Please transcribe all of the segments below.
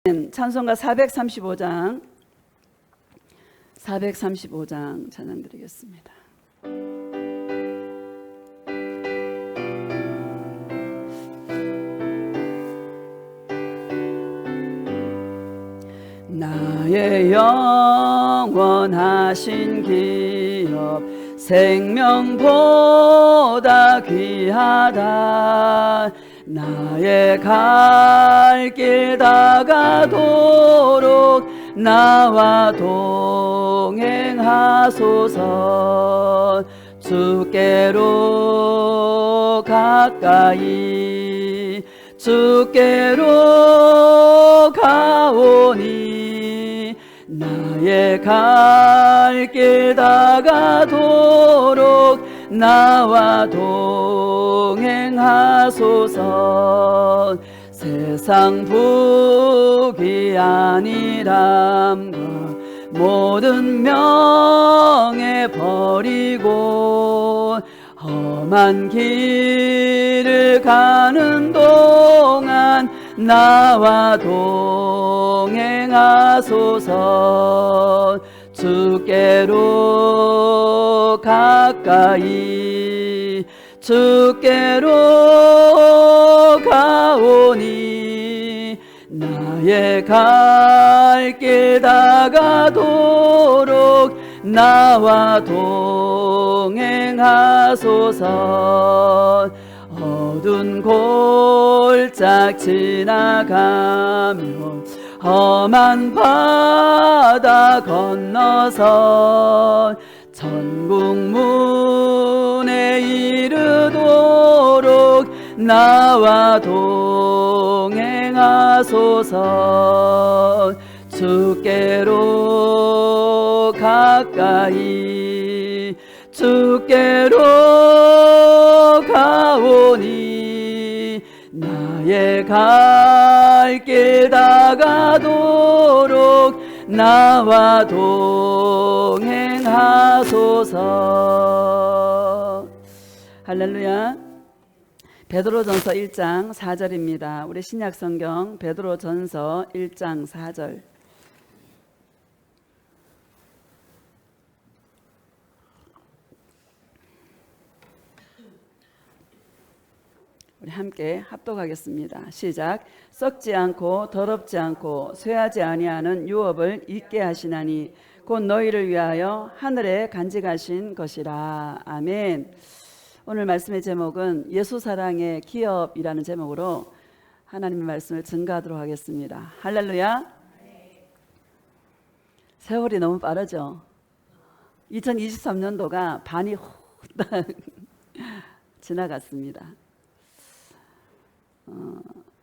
찬송가 435장 찬양 드리겠습니다. 나의 영원하신 기업 생명보다 귀하다. 나의 갈 길 다가도록 나와 동행하소서. 주께로 가까이 주께로 가오니 나의 갈 길 다가도록 나와 동행하소서. 세상 부귀 아니람과 모든 명예 버리고 험한 길을 가는 동안 나와 동행하소서. 주께로 가까이 주께로 가오니 나의 갈 길 다가도록 나와 동행하소서. 어두운 골짝 지나가며 험한 바다 건너서 천국 문에 이르도록 나와 동행하소서. 주께로 가까이 주께로 가오니 나의 갈 길 다가도록 나와 동행하소서. 할렐루야. 베드로전서 1장 4절입니다. 우리 신약성경 베드로전서 1장 4절. 우리 함께 합독하겠습니다. 시작. 썩지 않고 더럽지 않고 쇠하지 아니하는 유업을 잊게 하시나니 곧 너희를 위하여 하늘에 간직하신 것이라. 아멘. 오늘 말씀의 제목은 예수 사랑의 기업이라는 제목으로 하나님의 말씀을 증거하도록 하겠습니다. 할렐루야. 세월이 너무 빠르죠. 2023년도가 반이 후딱 지나갔습니다.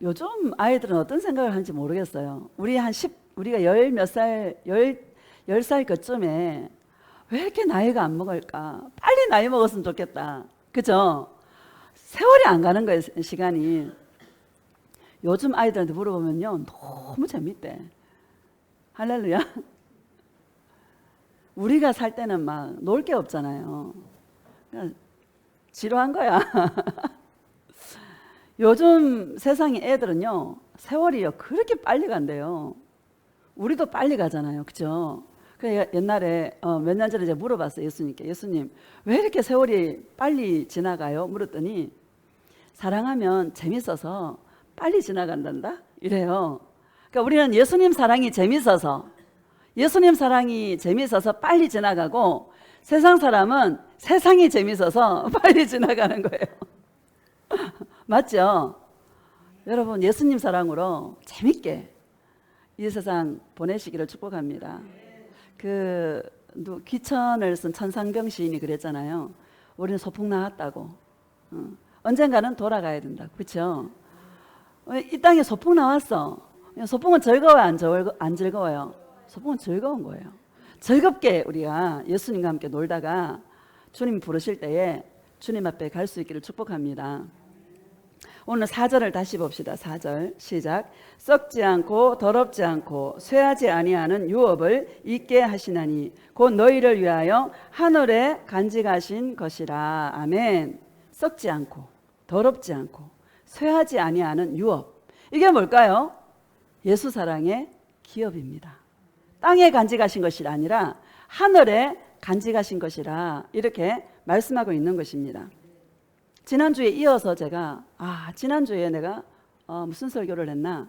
요즘 아이들은 어떤 생각을 하는지 모르겠어요. 우리가 열 살 그쯤에 왜 이렇게 나이가 안 먹을까? 빨리 나이 먹었으면 좋겠다. 그죠? 세월이 안 가는 거예요, 시간이. 요즘 아이들한테 물어보면요, 너무 재밌대. 할렐루야. 우리가 살 때는 막 놀 게 없잖아요. 그냥 지루한 거야. 요즘 세상의 애들은요, 세월이요 그렇게 빨리 간대요. 우리도 빨리 가잖아요, 그죠? 그러니까 옛날에 몇 년 전에 제가 물어봤어요, 예수님께. 예수님, 왜 이렇게 세월이 빨리 지나가요? 물었더니 사랑하면 재밌어서 빨리 지나간단다 이래요. 그러니까 우리는 예수님 사랑이 재밌어서 빨리 지나가고, 세상 사람은 세상이 재밌어서 빨리 지나가는 거예요. 맞죠? 여러분, 예수님 사랑으로 재밌게 이 세상 보내시기를 축복합니다. 귀천을 쓴 천상병 시인이 그랬잖아요. 우리는 소풍 나왔다고. 언젠가는 돌아가야 된다고. 그렇죠? 이 땅에 소풍 나왔어. 소풍은 즐거워요, 안 즐거워요? 소풍은 즐거운 거예요. 즐겁게 우리가 예수님과 함께 놀다가 주님 부르실 때에 주님 앞에 갈 수 있기를 축복합니다. 오늘 4절을 다시 봅시다. 4절 시작. 썩지 않고 더럽지 않고 쇠하지 아니하는 유업을 잊게 하시나니 곧 너희를 위하여 하늘에 간직하신 것이라. 아멘. 썩지 않고 더럽지 않고 쇠하지 아니하는 유업. 이게 뭘까요? 예수 사랑의 기업입니다. 땅에 간직하신 것이 아니라 하늘에 간직하신 것이라 이렇게 말씀하고 있는 것입니다. 지난주에 이어서 제가 지난주에 내가 무슨 설교를 했나?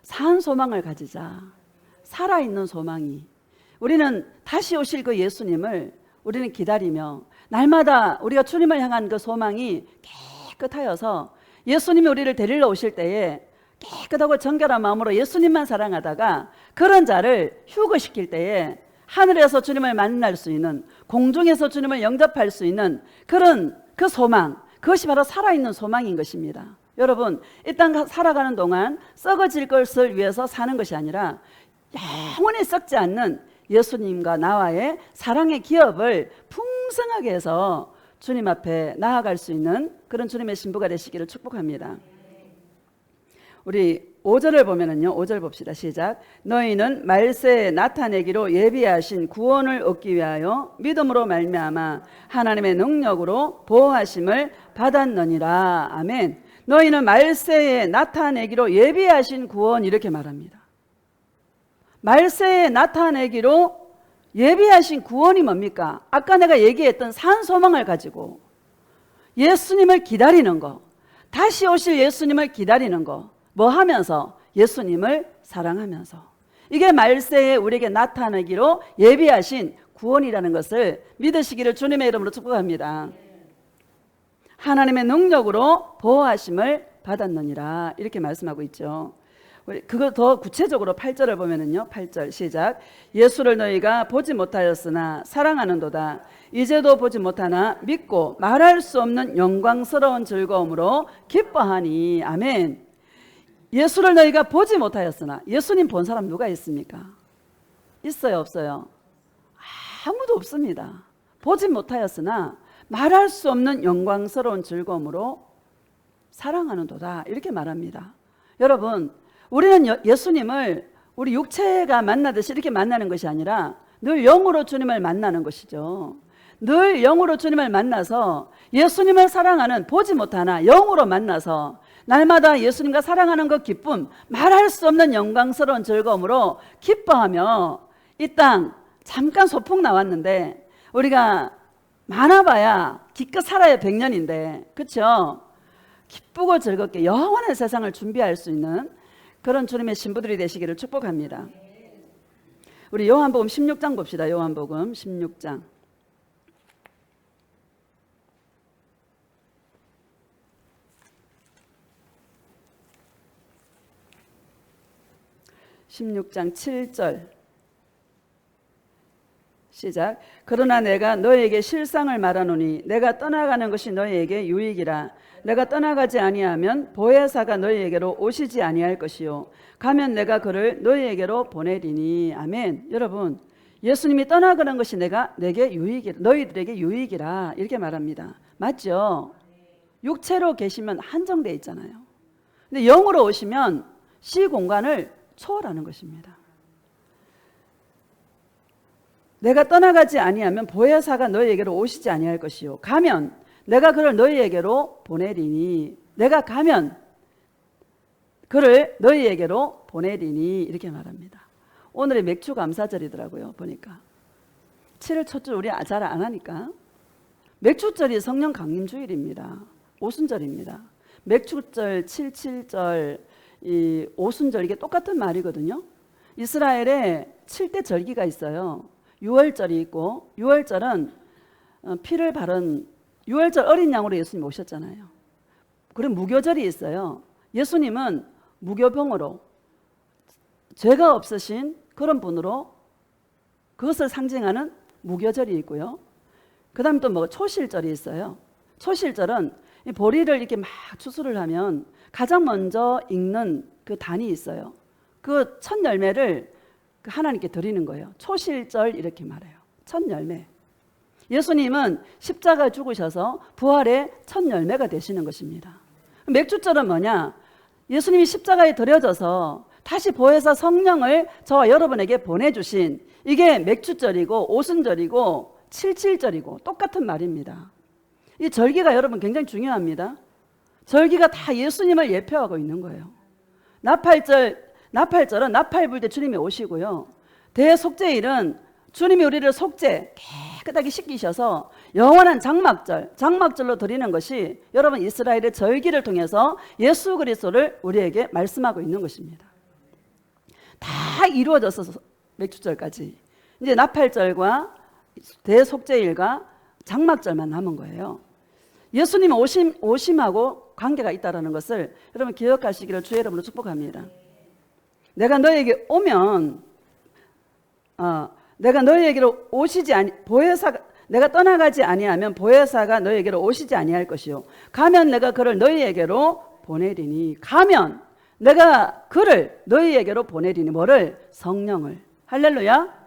산 소망을 가지자. 살아있는 소망이. 우리는 다시 오실 그 예수님을 우리는 기다리며 날마다 우리가 주님을 향한 그 소망이 깨끗하여서 예수님이 우리를 데리러 오실 때에 깨끗하고 정결한 마음으로 예수님만 사랑하다가 그런 자를 휴거시킬 때에 하늘에서 주님을 만날 수 있는, 공중에서 주님을 영접할 수 있는 그런 그 소망, 그것이 바로 살아있는 소망인 것입니다. 여러분, 이 땅 살아가는 동안 썩어질 것을 위해서 사는 것이 아니라 영원히 썩지 않는 예수님과 나와의 사랑의 기업을 풍성하게 해서 주님 앞에 나아갈 수 있는 그런 주님의 신부가 되시기를 축복합니다. 우리 5절을 보면은요, 5절 봅시다. 시작. 너희는 말세에 나타내기로 예비하신 구원을 얻기 위하여 믿음으로 말미암아 하나님의 능력으로 보호하심을 받았느니라. 아멘. 너희는 말세에 나타내기로 예비하신 구원, 이렇게 말합니다. 말세에 나타내기로 예비하신 구원이 뭡니까? 아까 내가 얘기했던 산 소망을 가지고 예수님을 기다리는 거, 다시 오실 예수님을 기다리는 거, 뭐 하면서? 예수님을 사랑하면서. 이게 말세에 우리에게 나타나기로 예비하신 구원이라는 것을 믿으시기를 주님의 이름으로 축복합니다. 하나님의 능력으로 보호하심을 받았느니라, 이렇게 말씀하고 있죠. 그거 더 구체적으로 8절을 보면은요, 8절 시작. 예수를 너희가 보지 못하였으나 사랑하는도다. 이제도 보지 못하나 믿고 말할 수 없는 영광스러운 즐거움으로 기뻐하니. 아멘. 예수를 너희가 보지 못하였으나, 예수님 본 사람 누가 있습니까? 있어요, 없어요? 아무도 없습니다. 보지 못하였으나 말할 수 없는 영광스러운 즐거움으로 사랑하는도다, 이렇게 말합니다. 여러분, 우리는 예수님을 우리 육체가 만나듯이 이렇게 만나는 것이 아니라 늘 영으로 주님을 만나는 것이죠. 늘 영으로 주님을 만나서 예수님을 사랑하는, 보지 못하나 영으로 만나서 날마다 예수님과 사랑하는 그 기쁨, 말할 수 없는 영광스러운 즐거움으로 기뻐하며 이 땅 잠깐 소풍 나왔는데, 우리가 많아봐야 기껏 살아야 100년인데 그렇죠? 기쁘고 즐겁게 영원한 세상을 준비할 수 있는 그런 주님의 신부들이 되시기를 축복합니다. 우리 요한복음 16장 봅시다. 요한복음 16장. (16장) 7절 시작. 그러나 내가 너희에게 실상을 말하노니 내가 떠나가는 것이 너희에게 유익이라. 내가 떠나가지 아니하면 보혜사가 너희에게로 오시지 아니할 것이요 가면 내가 그를 너희에게로 보내리니. 아멘. 여러분, 예수님이 떠나가는 것이 내게 유익이라, 너희들에게 유익이라, 이렇게 말합니다. 맞죠? 육체로 계시면 한정되어 있잖아요. 근데 영으로 오시면 시공간을 초월하는 것입니다. 내가 떠나가지 아니하면 보혜사가 너희에게로 오시지 아니할 것이요 가면 내가 그를 너희에게로 보내리니. 내가 가면 그를 너희에게로 보내리니, 이렇게 말합니다. 오늘의 맥주 감사절이더라고요. 보니까 7월 첫 주 우리 잘 안 하니까 맥주절이 성령 강림주일입니다. 오순절입니다. 맥주절, 77절, 이 오순절, 이게 똑같은 말이거든요. 이스라엘에 7대 절기가 있어요. 6월절이 있고, 6월절은 피를 바른 6월절 어린 양으로 예수님 오셨잖아요. 그리고 무교절이 있어요. 예수님은 무교병으로 죄가 없으신 그런 분으로 그것을 상징하는 무교절이 있고요. 그 다음 또 뭐 초실절이 있어요. 초실절은 보리를 이렇게 막 추수를 하면 가장 먼저 익는 그 단이 있어요. 그 첫 열매를 하나님께 드리는 거예요. 초실절, 이렇게 말해요. 첫 열매. 예수님은 십자가 죽으셔서 부활의 첫 열매가 되시는 것입니다. 맥주절은 뭐냐? 예수님이 십자가에 드려져서 다시 보혜사 성령을 저와 여러분에게 보내주신, 이게 맥주절이고 오순절이고 77절이고 똑같은 말입니다. 이 절기가 여러분 굉장히 중요합니다. 절기가 다 예수님을 예표하고 있는 거예요. 나팔절 나팔절은 나팔 불 때 주님이 오시고요. 대속죄일은 주님이 우리를 속죄 깨끗하게 씻기셔서 영원한 장막절로 드리는 것이 여러분 이스라엘의 절기를 통해서 예수 그리스도를 우리에게 말씀하고 있는 것입니다. 다 이루어져서 맥주절까지 이제 나팔절과 대속죄일과 장막절만 남은 거예요. 예수님 오심하고 관계가 있다는 것을 여러분 기억하시기를 주의 이름으로 축복합니다. 내가 너에게 오면 내가 너희에게로 오시지 아니 보혜사가 내가 떠나가지 아니하면 보혜사가 너희에게로 오시지 아니할 것이요 가면 내가 그를 너희에게로 보내리니 가면 내가 그를 너희에게로 보내리니 뭐를? 성령을. 할렐루야.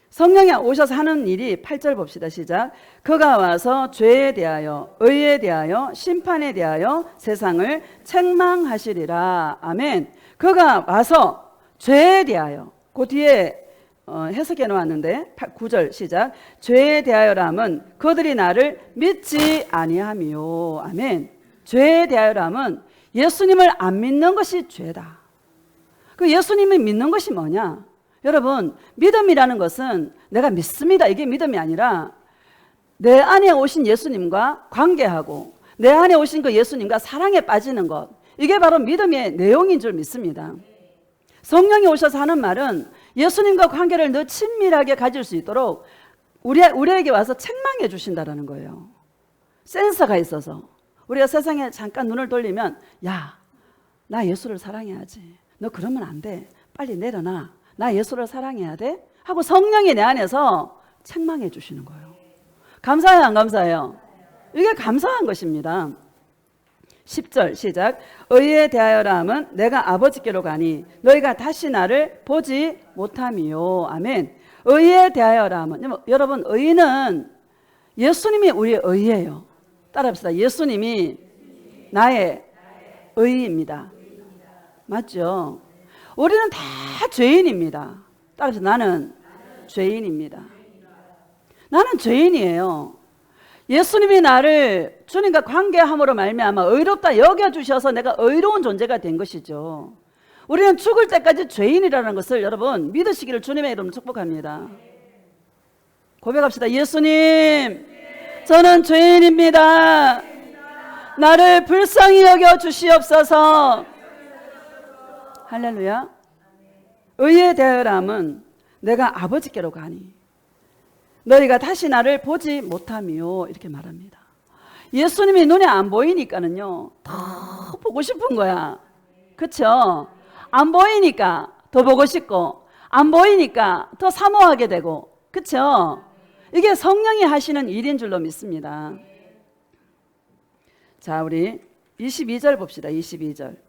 성령이 오셔서 하는 일이 8절 봅시다. 시작. 그가 와서 죄에 대하여 의에 대하여 심판에 대하여 세상을 책망하시리라. 아멘. 그가 와서 죄에 대하여 그 뒤에 해석해 놓았는데 9절 시작. 죄에 대하여람은 그들이 나를 믿지 아니함이요. 아멘. 죄에 대하여람은 예수님을 안 믿는 것이 죄다. 그 예수님을 믿는 것이 뭐냐? 여러분 믿음이라는 것은 내가 믿습니다 이게 믿음이 아니라 내 안에 오신 예수님과 관계하고 내 안에 오신 그 예수님과 사랑에 빠지는 것, 이게 바로 믿음의 내용인 줄 믿습니다. 성령이 오셔서 하는 말은 예수님과 관계를 더 친밀하게 가질 수 있도록 우리에게 와서 책망해 주신다는 거예요. 센서가 있어서 우리가 세상에 잠깐 눈을 돌리면 야, 나 예수를 사랑해야지. 너 그러면 안 돼. 빨리 내려놔. 나 예수를 사랑해야 돼. 하고 성령이 내 안에서 책망해 주시는 거예요. 감사해요, 안 감사해요? 이게 감사한 것입니다. 10절 시작. 의에 대하여람은 내가 아버지께로 가니 너희가 다시 나를 보지 못함이요. 아멘. 의에 대하여람은 여러분 의는 예수님이 우리의 의예요. 따라합시다. 예수님이 나의 의입니다. 맞죠? 우리는 다 죄인입니다. 따라서 나는 죄인입니다. 나는 죄인이에요. 예수님이 나를 주님과 관계함으로 말미암아 의롭다 여겨주셔서 내가 의로운 존재가 된 것이죠. 우리는 죽을 때까지 죄인이라는 것을 여러분 믿으시기를 주님의 이름으로 축복합니다. 고백합시다. 예수님, 저는 죄인입니다. 나를 불쌍히 여겨 주시옵소서. 할렐루야. 의에 대하여람은 내가 아버지께로 가니 너희가 다시 나를 보지 못함이요. 이렇게 말합니다. 예수님이 눈에 안 보이니까는요 더 보고 싶은 거야. 그렇죠? 안 보이니까 더 보고 싶고 안 보이니까 더 사모하게 되고, 그렇죠? 이게 성령이 하시는 일인 줄로 믿습니다. 자, 우리 22절 봅시다. 22절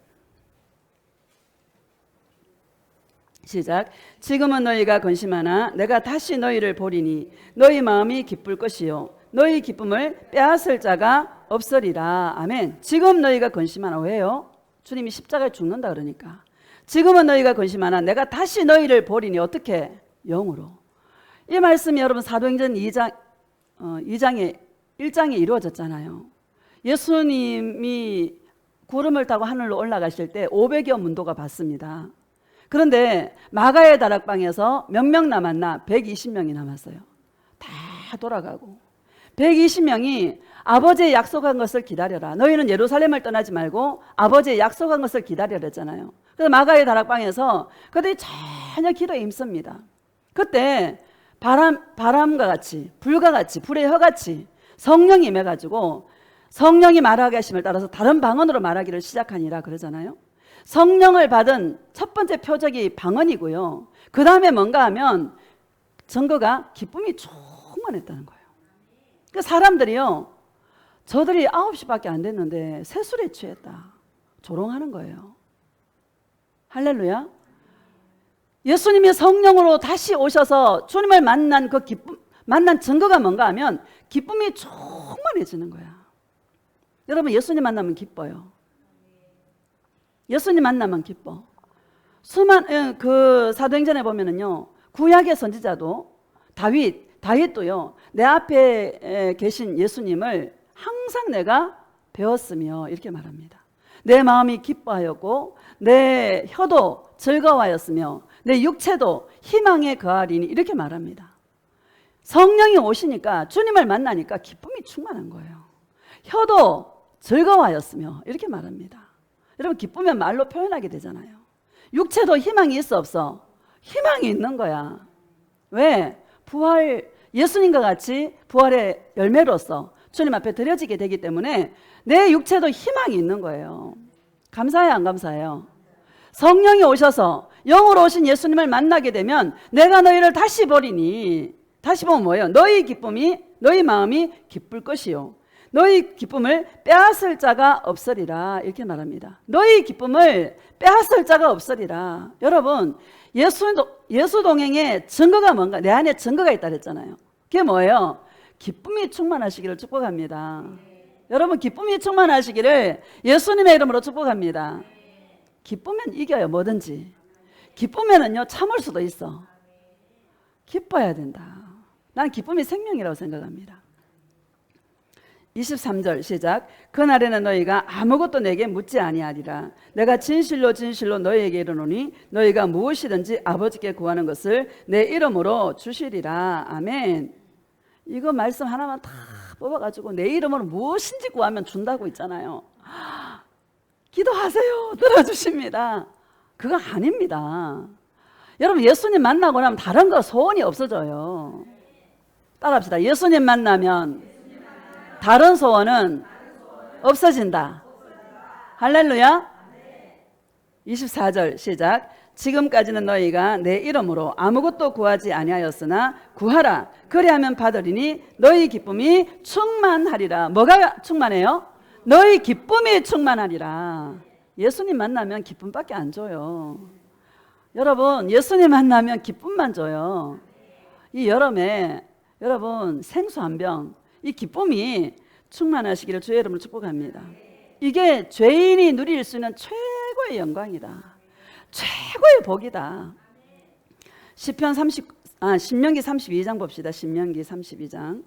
시작. 지금은 너희가 근심하나 내가 다시 너희를 보리니 너희 마음이 기쁠 것이요 너희 기쁨을 빼앗을 자가 없으리라. 아멘. 지금 너희가 근심하나 왜요? 주님이 십자가에 죽는다 그러니까. 지금은 너희가 근심하나 내가 다시 너희를 보리니 어떻게? 영으로. 이 말씀이 여러분 사도행전 1장에 이루어졌잖아요. 예수님이 구름을 타고 하늘로 올라가실 때 500여 문도가 봤습니다. 그런데 마가의 다락방에서 몇 명 남았나? 120명이 남았어요. 다 돌아가고 120명이 아버지의 약속한 것을 기다려라. 너희는 예루살렘을 떠나지 말고 아버지의 약속한 것을 기다려라 했잖아요. 그래서 마가의 다락방에서 그들이 전혀 기도에 힘씁니다. 그때 바람과 같이 불과 같이 불의 혀같이 성령이 임해가지고 성령이 말하게 하심을 따라서 다른 방언으로 말하기를 시작하니라 그러잖아요. 성령을 받은 첫 번째 표적이 방언이고요. 그 다음에 뭔가 하면 증거가 기쁨이 충만했다는 거예요. 그 사람들이요, 저들이 9시밖에 안 됐는데 새술에 취했다 조롱하는 거예요. 할렐루야. 예수님이 성령으로 다시 오셔서 주님을 만난 그 기쁨, 만난 증거가 뭔가 하면 기쁨이 충만해지는 거야. 여러분 예수님 만나면 기뻐요. 예수님 만나면 기뻐. 그 사도행전에 보면은요, 구약의 선지자도 다윗도요, 내 앞에 계신 예수님을 항상 내가 배웠으며 이렇게 말합니다. 내 마음이 기뻐하였고 내 혀도 즐거워하였으며 내 육체도 희망에 거하리니 이렇게 말합니다. 성령이 오시니까 주님을 만나니까 기쁨이 충만한 거예요. 혀도 즐거워하였으며 이렇게 말합니다. 여러분 기쁘면 말로 표현하게 되잖아요. 육체도 희망이 있어 없어? 희망이 있는 거야. 왜? 부활 예수님과 같이 부활의 열매로서 주님 앞에 드려지게 되기 때문에 내 육체도 희망이 있는 거예요. 감사해요, 안 감사해요? 성령이 오셔서 영으로 오신 예수님을 만나게 되면 내가 너희를 다시 보리니, 다시 보면 뭐예요? 너희 기쁨이, 너희 마음이 기쁠 것이요 너희 기쁨을 빼앗을 자가 없으리라 이렇게 말합니다. 너희 기쁨을 빼앗을 자가 없으리라. 여러분 예수 동행의 증거가 뭔가? 내 안에 증거가 있다 그랬잖아요. 그게 뭐예요? 기쁨이 충만하시기를 축복합니다. 여러분 기쁨이 충만하시기를 예수님의 이름으로 축복합니다. 기쁘면 이겨요. 뭐든지. 기쁘면은요 참을 수도 있어. 기뻐야 된다. 난 기쁨이 생명이라고 생각합니다. 23절 시작. 그날에는 너희가 아무것도 내게 묻지 아니하리라. 내가 진실로 진실로 너희에게 이르노니 너희가 무엇이든지 아버지께 구하는 것을 내 이름으로 주시리라. 아멘. 이거 말씀 하나만 다 뽑아가지고 내 이름으로 무엇인지 구하면 준다고 있잖아요. 기도하세요. 들어주십니다. 그거 아닙니다. 여러분 예수님 만나고 나면 다른 거 소원이 없어져요. 따라합시다. 예수님 만나면 다른 소원은 없어진다. 할렐루야. 24절 시작. 지금까지는 너희가 내 이름으로 아무것도 구하지 아니하였으나 구하라. 그리하면 받으리니 너희 기쁨이 충만하리라. 뭐가 충만해요? 너희 기쁨이 충만하리라. 예수님 만나면 기쁨밖에 안 줘요. 여러분 예수님 만나면 기쁨만 줘요. 이 여름에 여러분 생수 한 병, 이 기쁨이 충만하시기를 주의 이름으로 축복합니다. 이게 죄인이 누릴 수 있는 최고의 영광이다. 최고의 복이다. 신명기 32장 봅시다. 신명기 32장.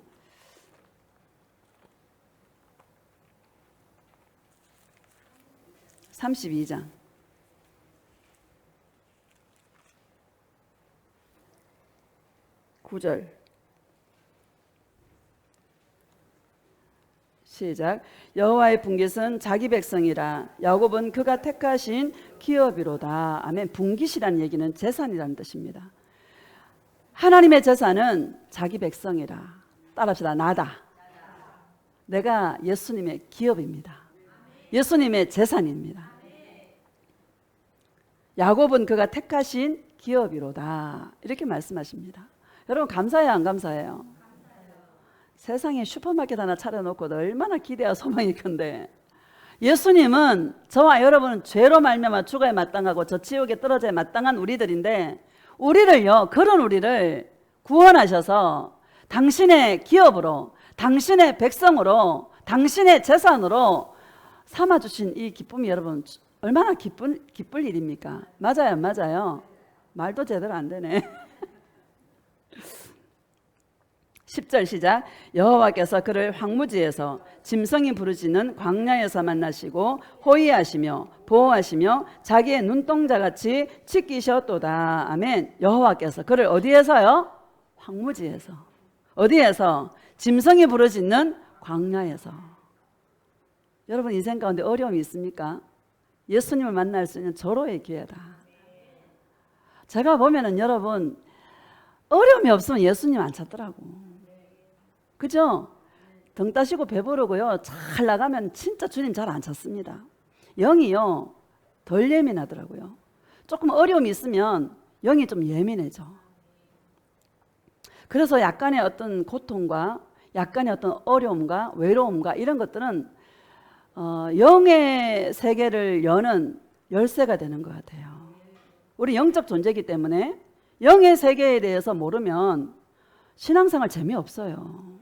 (32장) 9절 시작. 여호와의 분깃은 자기 백성이라. 야곱은 그가 택하신 기업이로다. 아멘. 분깃이라는 얘기는 재산이라는 뜻입니다. 하나님의 재산은 자기 백성이라. 따라합시다. 나다. 내가 예수님의 기업입니다. 예수님의 재산입니다. 야곱은 그가 택하신 기업이로다. 이렇게 말씀하십니다. 여러분 감사해요, 안 감사해요? 세상에 슈퍼마켓 하나 차려놓고도 얼마나 기대와 소망이 큰데 예수님은 저와 여러분은 죄로 말미암아 죽어야 마땅하고 저 지옥에 떨어져야 마땅한 우리들인데 우리를요, 그런 우리를 구원하셔서 당신의 기업으로, 당신의 백성으로, 당신의 재산으로 삼아주신 이 기쁨이 여러분 얼마나 기쁠 일입니까? 맞아요, 안 맞아요? 말도 제대로 안 되네. 10절 시작. 여호와께서 그를 황무지에서 짐승이 부르짖는 광야에서 만나시고 호위하시며 보호하시며 자기의 눈동자같이 지키셨도다. 아멘. 여호와께서 그를 어디에서요? 황무지에서. 어디에서? 짐승이 부르짖는 광야에서. 여러분 인생 가운데 어려움이 있습니까? 예수님을 만날 수 있는 절호의 기회다. 제가 보면은 여러분 어려움이 없으면 예수님 안 찾더라고. 그죠? 등 따시고 배부르고요 잘 나가면 진짜 주님 잘 안 찾습니다. 영이요 덜 예민하더라고요. 조금 어려움이 있으면 영이 좀 예민해져. 그래서 약간의 어떤 고통과 약간의 어떤 어려움과 외로움과 이런 것들은 영의 세계를 여는 열쇠가 되는 것 같아요. 우리 영적 존재이기 때문에 영의 세계에 대해서 모르면 신앙생활 재미없어요.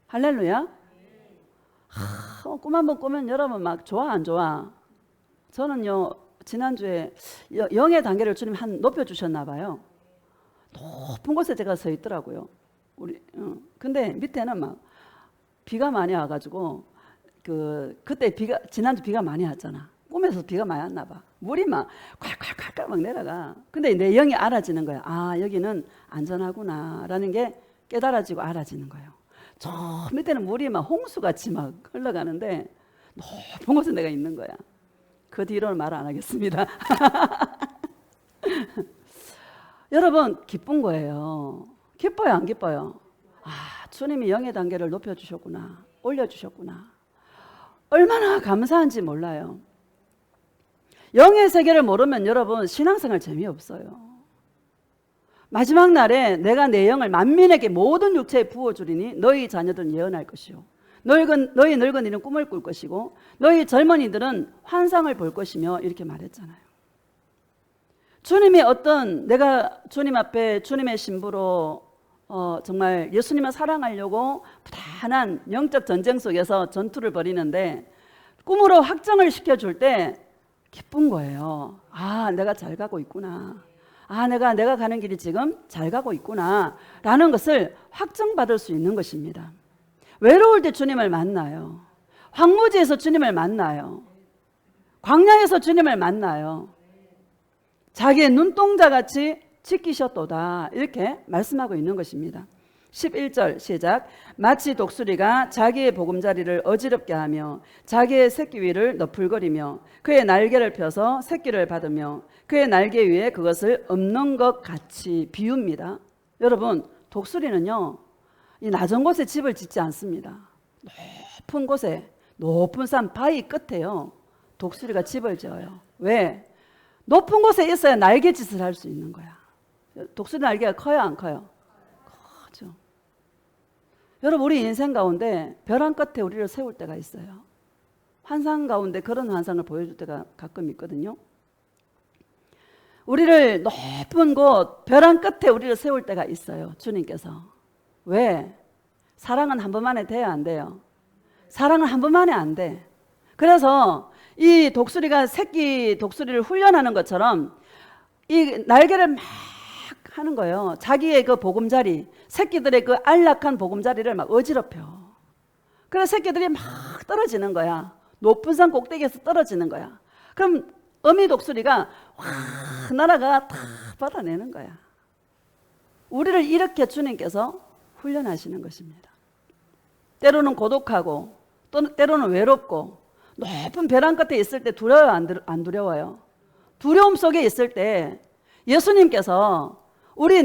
할렐루야. 꿈 한번 꾸면 여러분 막 좋아 안 좋아? 저는요 지난주에 영의 단계를 주님 한 높여주셨나 봐요. 높은 곳에 제가 서 있더라고요. 근데 밑에는 막 비가 많이 와가지고 그때 지난주 비가 많이 왔잖아. 꿈에서 비가 많이 왔나 봐. 물이 막 콸콸콸콸 막 내려가. 근데 내 영이 알아지는 거야. 아, 여기는 안전하구나 라는 게 깨달아지고 알아지는 거예요. 저 밑에는 물이 막 홍수같이 막 흘러가는데 높은 곳에 내가 있는 거야. 그 뒤로는 말 안 하겠습니다. 여러분, 기쁜 거예요. 기뻐요, 안 기뻐요? 아, 주님이 영의 단계를 높여주셨구나, 올려주셨구나. 얼마나 감사한지 몰라요. 영의 세계를 모르면 여러분 신앙생활 재미없어요. 마지막 날에 내가 내 영을 만민에게 모든 육체에 부어주리니 너희 자녀들은 예언할 것이요, 너희 늙은이는 꿈을 꿀 것이고 너희 젊은이들은 환상을 볼 것이며, 이렇게 말했잖아요. 주님이 어떤, 내가 주님 앞에 주님의 신부로 정말 예수님을 사랑하려고 부단한 영적 전쟁 속에서 전투를 벌이는데 꿈으로 확정을 시켜줄 때 기쁜 거예요. 아, 내가 잘 가고 있구나. 아, 내가 가는 길이 지금 잘 가고 있구나 라는 것을 확정받을 수 있는 것입니다. 외로울 때 주님을 만나요. 황무지에서 주님을 만나요. 광야에서 주님을 만나요. 자기의 눈동자같이 지키셨도다, 이렇게 말씀하고 있는 것입니다. 11절 시작. 마치 독수리가 자기의 보금자리를 어지럽게 하며 자기의 새끼 위를 너풀거리며 그의 날개를 펴서 새끼를 받으며 그의 날개 위에 그것을 엎는 것 같이 비웁니다. 여러분, 독수리는요, 이 낮은 곳에 집을 짓지 않습니다. 높은 곳에, 높은 산 바위 끝에요, 독수리가 집을 지어요. 왜? 높은 곳에 있어야 날개짓을 할 수 있는 거야. 독수리 날개가 커요, 안 커요? 커죠. 여러분, 우리 인생 가운데 벼랑 끝에 우리를 세울 때가 있어요. 환상 가운데 그런 환상을 보여줄 때가 가끔 있거든요. 우리를 높은 곳, 벼랑 끝에 우리를 세울 때가 있어요, 주님께서. 왜? 사랑은 한 번만에 돼야 안 돼요? 사랑은 한 번만에 안 돼. 그래서 이 독수리가 새끼 독수리를 훈련하는 것처럼 이 날개를 막 하는 거예요. 자기의 그 보금자리, 새끼들의 그 안락한 보금자리를 막 어지럽혀. 그래서 새끼들이 막 떨어지는 거야. 높은 산 꼭대기에서 떨어지는 거야. 그럼 어미 독수리가 확 날아가 다 받아내는 거야. 우리를 이렇게 주님께서 훈련하시는 것입니다. 때로는 고독하고 또 때로는 외롭고 높은 벼랑 끝에 있을 때 두려워요, 안 두려워요? 두려움 속에 있을 때 예수님께서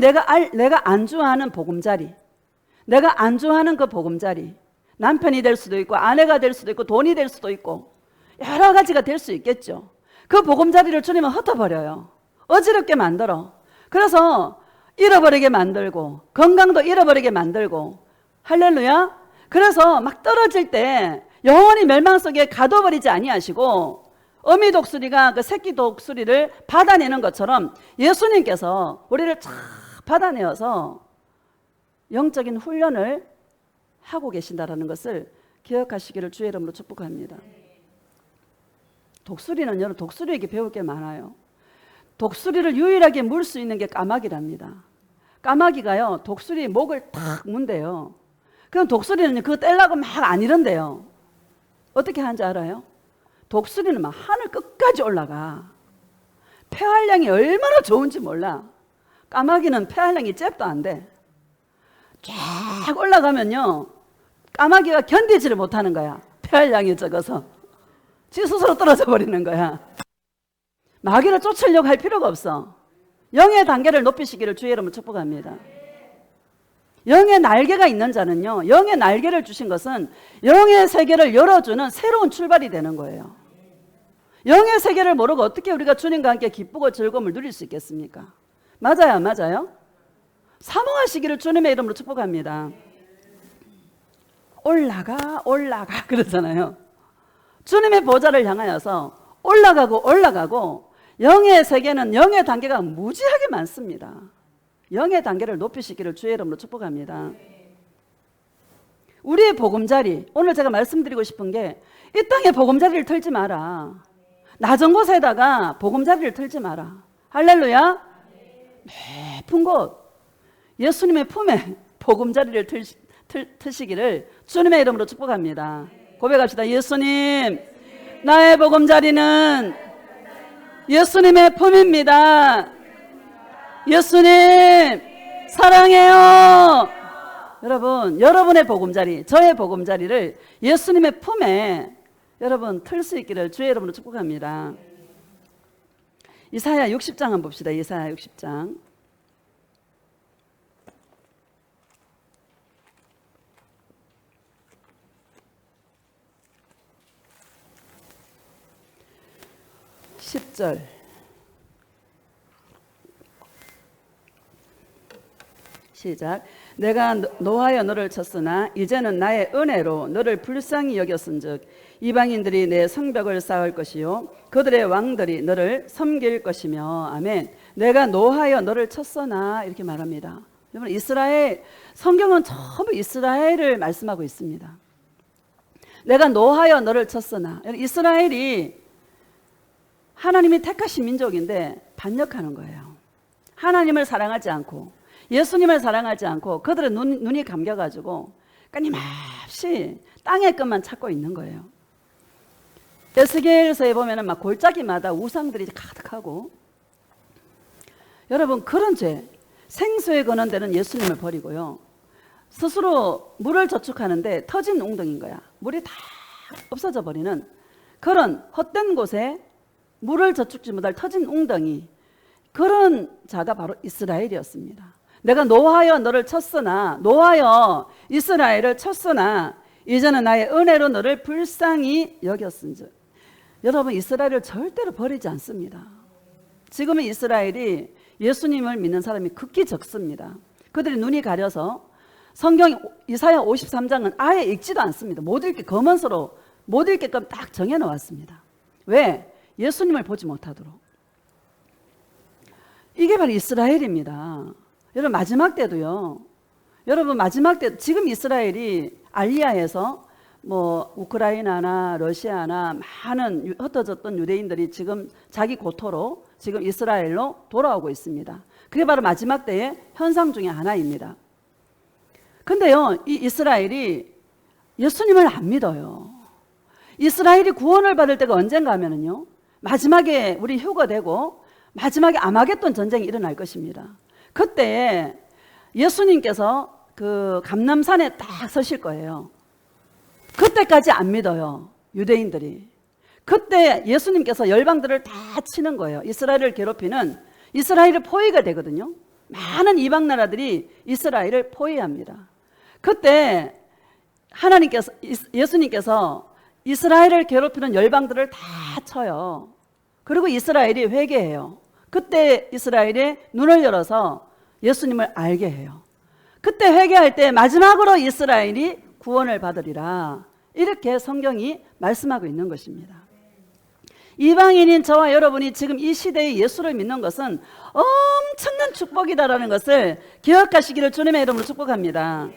내가 안주하는 보금자리, 내가 안주하는 그 보금자리, 남편이 될 수도 있고 아내가 될 수도 있고 돈이 될 수도 있고 여러 가지가 될 수 있겠죠. 그 보금자리를 주님은 흩어버려요. 어지럽게 만들어. 그래서 잃어버리게 만들고 건강도 잃어버리게 만들고, 할렐루야. 그래서 막 떨어질 때 영원히 멸망 속에 가둬버리지 아니하시고 어미 독수리가 그 새끼 독수리를 받아내는 것처럼 예수님께서 우리를 쫙 받아내어서 영적인 훈련을 하고 계신다는 것을 기억하시기를 주의 이름으로 축복합니다. 독수리는 여러분, 독수리에게 배울 게 많아요. 독수리를 유일하게 물 수 있는 게 까마귀랍니다. 까마귀가요, 독수리 목을 탁 문대요. 그럼 독수리는 그거 떼려고 막 안 이런대요. 어떻게 하는지 알아요? 독수리는 막 하늘 끝까지 올라가. 폐활량이 얼마나 좋은지 몰라. 까마귀는 폐활량이 잽도 안 돼. 쫙 올라가면요, 까마귀가 견디지를 못하는 거야. 폐활량이 적어서. 지 스스로 떨어져 버리는 거야. 마귀를 쫓으려고 할 필요가 없어. 영의 단계를 높이시기를 주의 이름으로 축복합니다. 영의 날개가 있는 자는요, 영의 날개를 주신 것은 영의 세계를 열어주는 새로운 출발이 되는 거예요. 영의 세계를 모르고 어떻게 우리가 주님과 함께 기쁘고 즐거움을 누릴 수 있겠습니까? 맞아요, 안 맞아요? 사모하시기를 주님의 이름으로 축복합니다. 올라가 그러잖아요. 주님의 보좌를 향하여서 올라가고 영의 세계는 영의 단계가 무지하게 많습니다. 영의 단계를 높이시기를 주의 이름으로 축복합니다. 우리의 보금자리, 오늘 제가 말씀드리고 싶은 게 이 땅에 보금자리를 틀지 마라. 낮은 곳에다가 보금자리를 틀지 마라. 할렐루야. 높은 곳, 예수님의 품에 보금자리를 트시기를 주님의 이름으로 축복합니다. 고백합시다. 예수님, 나의 보금자리는 예수님의 품입니다. 예수님 사랑해요. 여러분, 여러분의 보금자리, 저의 보금자리를 예수님의 품에 여러분 틀 수 있기를 주의 이름으로 축복합니다. 이사야 60장 한번 봅시다. 이사야 60장. (10절) 시작. 내가 노하여 너를 쳤으나 이제는 나의 은혜로 너를 불쌍히 여겼은즉 이방인들이 내 성벽을 쌓을 것이요 그들의 왕들이 너를 섬길 것이며. 아멘. 내가 노하여 너를 쳤으나 이렇게 말합니다. 여러분, 이스라엘, 성경은 전부 이스라엘을 말씀하고 있습니다. 내가 노하여 너를 쳤으나, 이스라엘이 하나님이 택하신 민족인데 반역하는 거예요. 하나님을 사랑하지 않고 예수님을 사랑하지 않고 그들의 눈이 감겨가지고 끊임없이 땅의 것만 찾고 있는 거예요. 에스겔서에 보면은 막 골짜기마다 우상들이 가득하고, 여러분 그런 죄, 생수에 거는 데는 예수님을 버리고요. 스스로 물을 저축하는데 터진 웅덩이인 거야. 물이 다 없어져 버리는 그런 헛된 곳에 물을 저축지 못할 터진 웅덩이, 그런 자가 바로 이스라엘이었습니다. 내가 노하여 너를 쳤으나, 노하여 이스라엘을 쳤으나 이제는 나의 은혜로 너를 불쌍히 여겼은즉. 여러분, 이스라엘을 절대로 버리지 않습니다. 지금은 이스라엘이 예수님을 믿는 사람이 극히 적습니다. 그들이 눈이 가려서 성경 이사야 53장은 아예 읽지도 않습니다. 못 읽게, 검은서로 못 읽게끔 딱 정해놓았습니다. 왜? 예수님을 보지 못하도록. 이게 바로 이스라엘입니다. 여러분, 마지막 때도요. 여러분, 마지막 때 지금 이스라엘이 알리야에서 뭐 우크라이나나 러시아나 많은 흩어졌던 유대인들이 지금 자기 고토로 지금 이스라엘로 돌아오고 있습니다. 그게 바로 마지막 때의 현상 중에 하나입니다. 근데요, 이 이스라엘이 예수님을 안 믿어요. 이스라엘이 구원을 받을 때가 언젠가 하면은요, 마지막에 우리 휴거되고 마지막에 아마겟돈 전쟁이 일어날 것입니다. 그때 예수님께서 그 감람산에 딱 서실 거예요. 그때까지 안 믿어요, 유대인들이. 그때 예수님께서 열방들을 다 치는 거예요. 이스라엘을 괴롭히는, 이스라엘을 포위가 되거든요. 많은 이방 나라들이 이스라엘을 포위합니다. 그때 하나님께서, 예수님께서 이스라엘을 괴롭히는 열방들을 다 쳐요. 그리고 이스라엘이 회개해요. 그때 이스라엘이 눈을 열어서 예수님을 알게 해요. 그때 회개할 때 마지막으로 이스라엘이 구원을 받으리라, 이렇게 성경이 말씀하고 있는 것입니다. 이방인인 저와 여러분이 지금 이 시대에 예수를 믿는 것은 엄청난 축복이다라는 것을 기억하시기를 주님의 이름으로 축복합니다.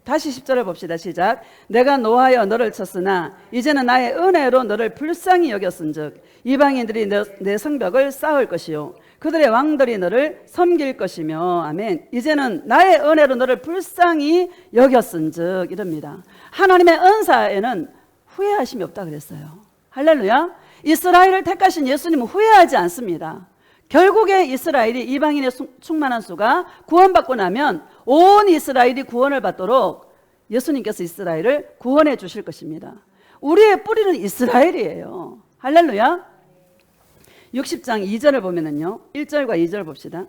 다시 10절을 봅시다. 시작. 내가 노하여 너를 쳤으나 이제는 나의 은혜로 너를 불쌍히 여겼은즉 이방인들이 내 성벽을 쌓을 것이요 그들의 왕들이 너를 섬길 것이며. 아멘. 이제는 나의 은혜로 너를 불쌍히 여겼은즉, 이럽니다. 하나님의 은사에는 후회하심이 없다 그랬어요. 할렐루야. 이스라엘을 택하신 예수님은 후회하지 않습니다. 결국에 이스라엘이, 이방인의 충만한 수가 구원받고 나면 온 이스라엘이 구원을 받도록 예수님께서 이스라엘을 구원해 주실 것입니다. 우리의 뿌리는 이스라엘이에요. 할렐루야. 60장 2절을 보면은요, 1절과 2절 봅시다.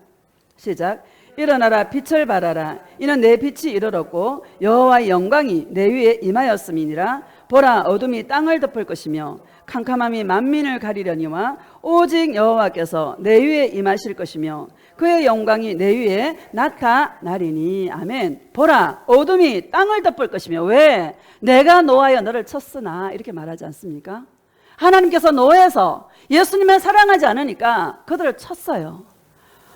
시작. 일어나라, 빛을 발하라. 이는 내 빛이 이르렀고 여호와의 영광이 내 위에 임하였음이니라. 보라, 어둠이 땅을 덮을 것이며 캄캄함이 만민을 가리려니와 오직 여호와께서 내 위에 임하실 것이며 그의 영광이 내 위에 나타나리니. 아멘. 보라, 어둠이 땅을 덮을 것이며. 왜? 내가 노하여 너를 쳤으나, 이렇게 말하지 않습니까? 하나님께서 노해서 예수님을 사랑하지 않으니까 그들을 쳤어요.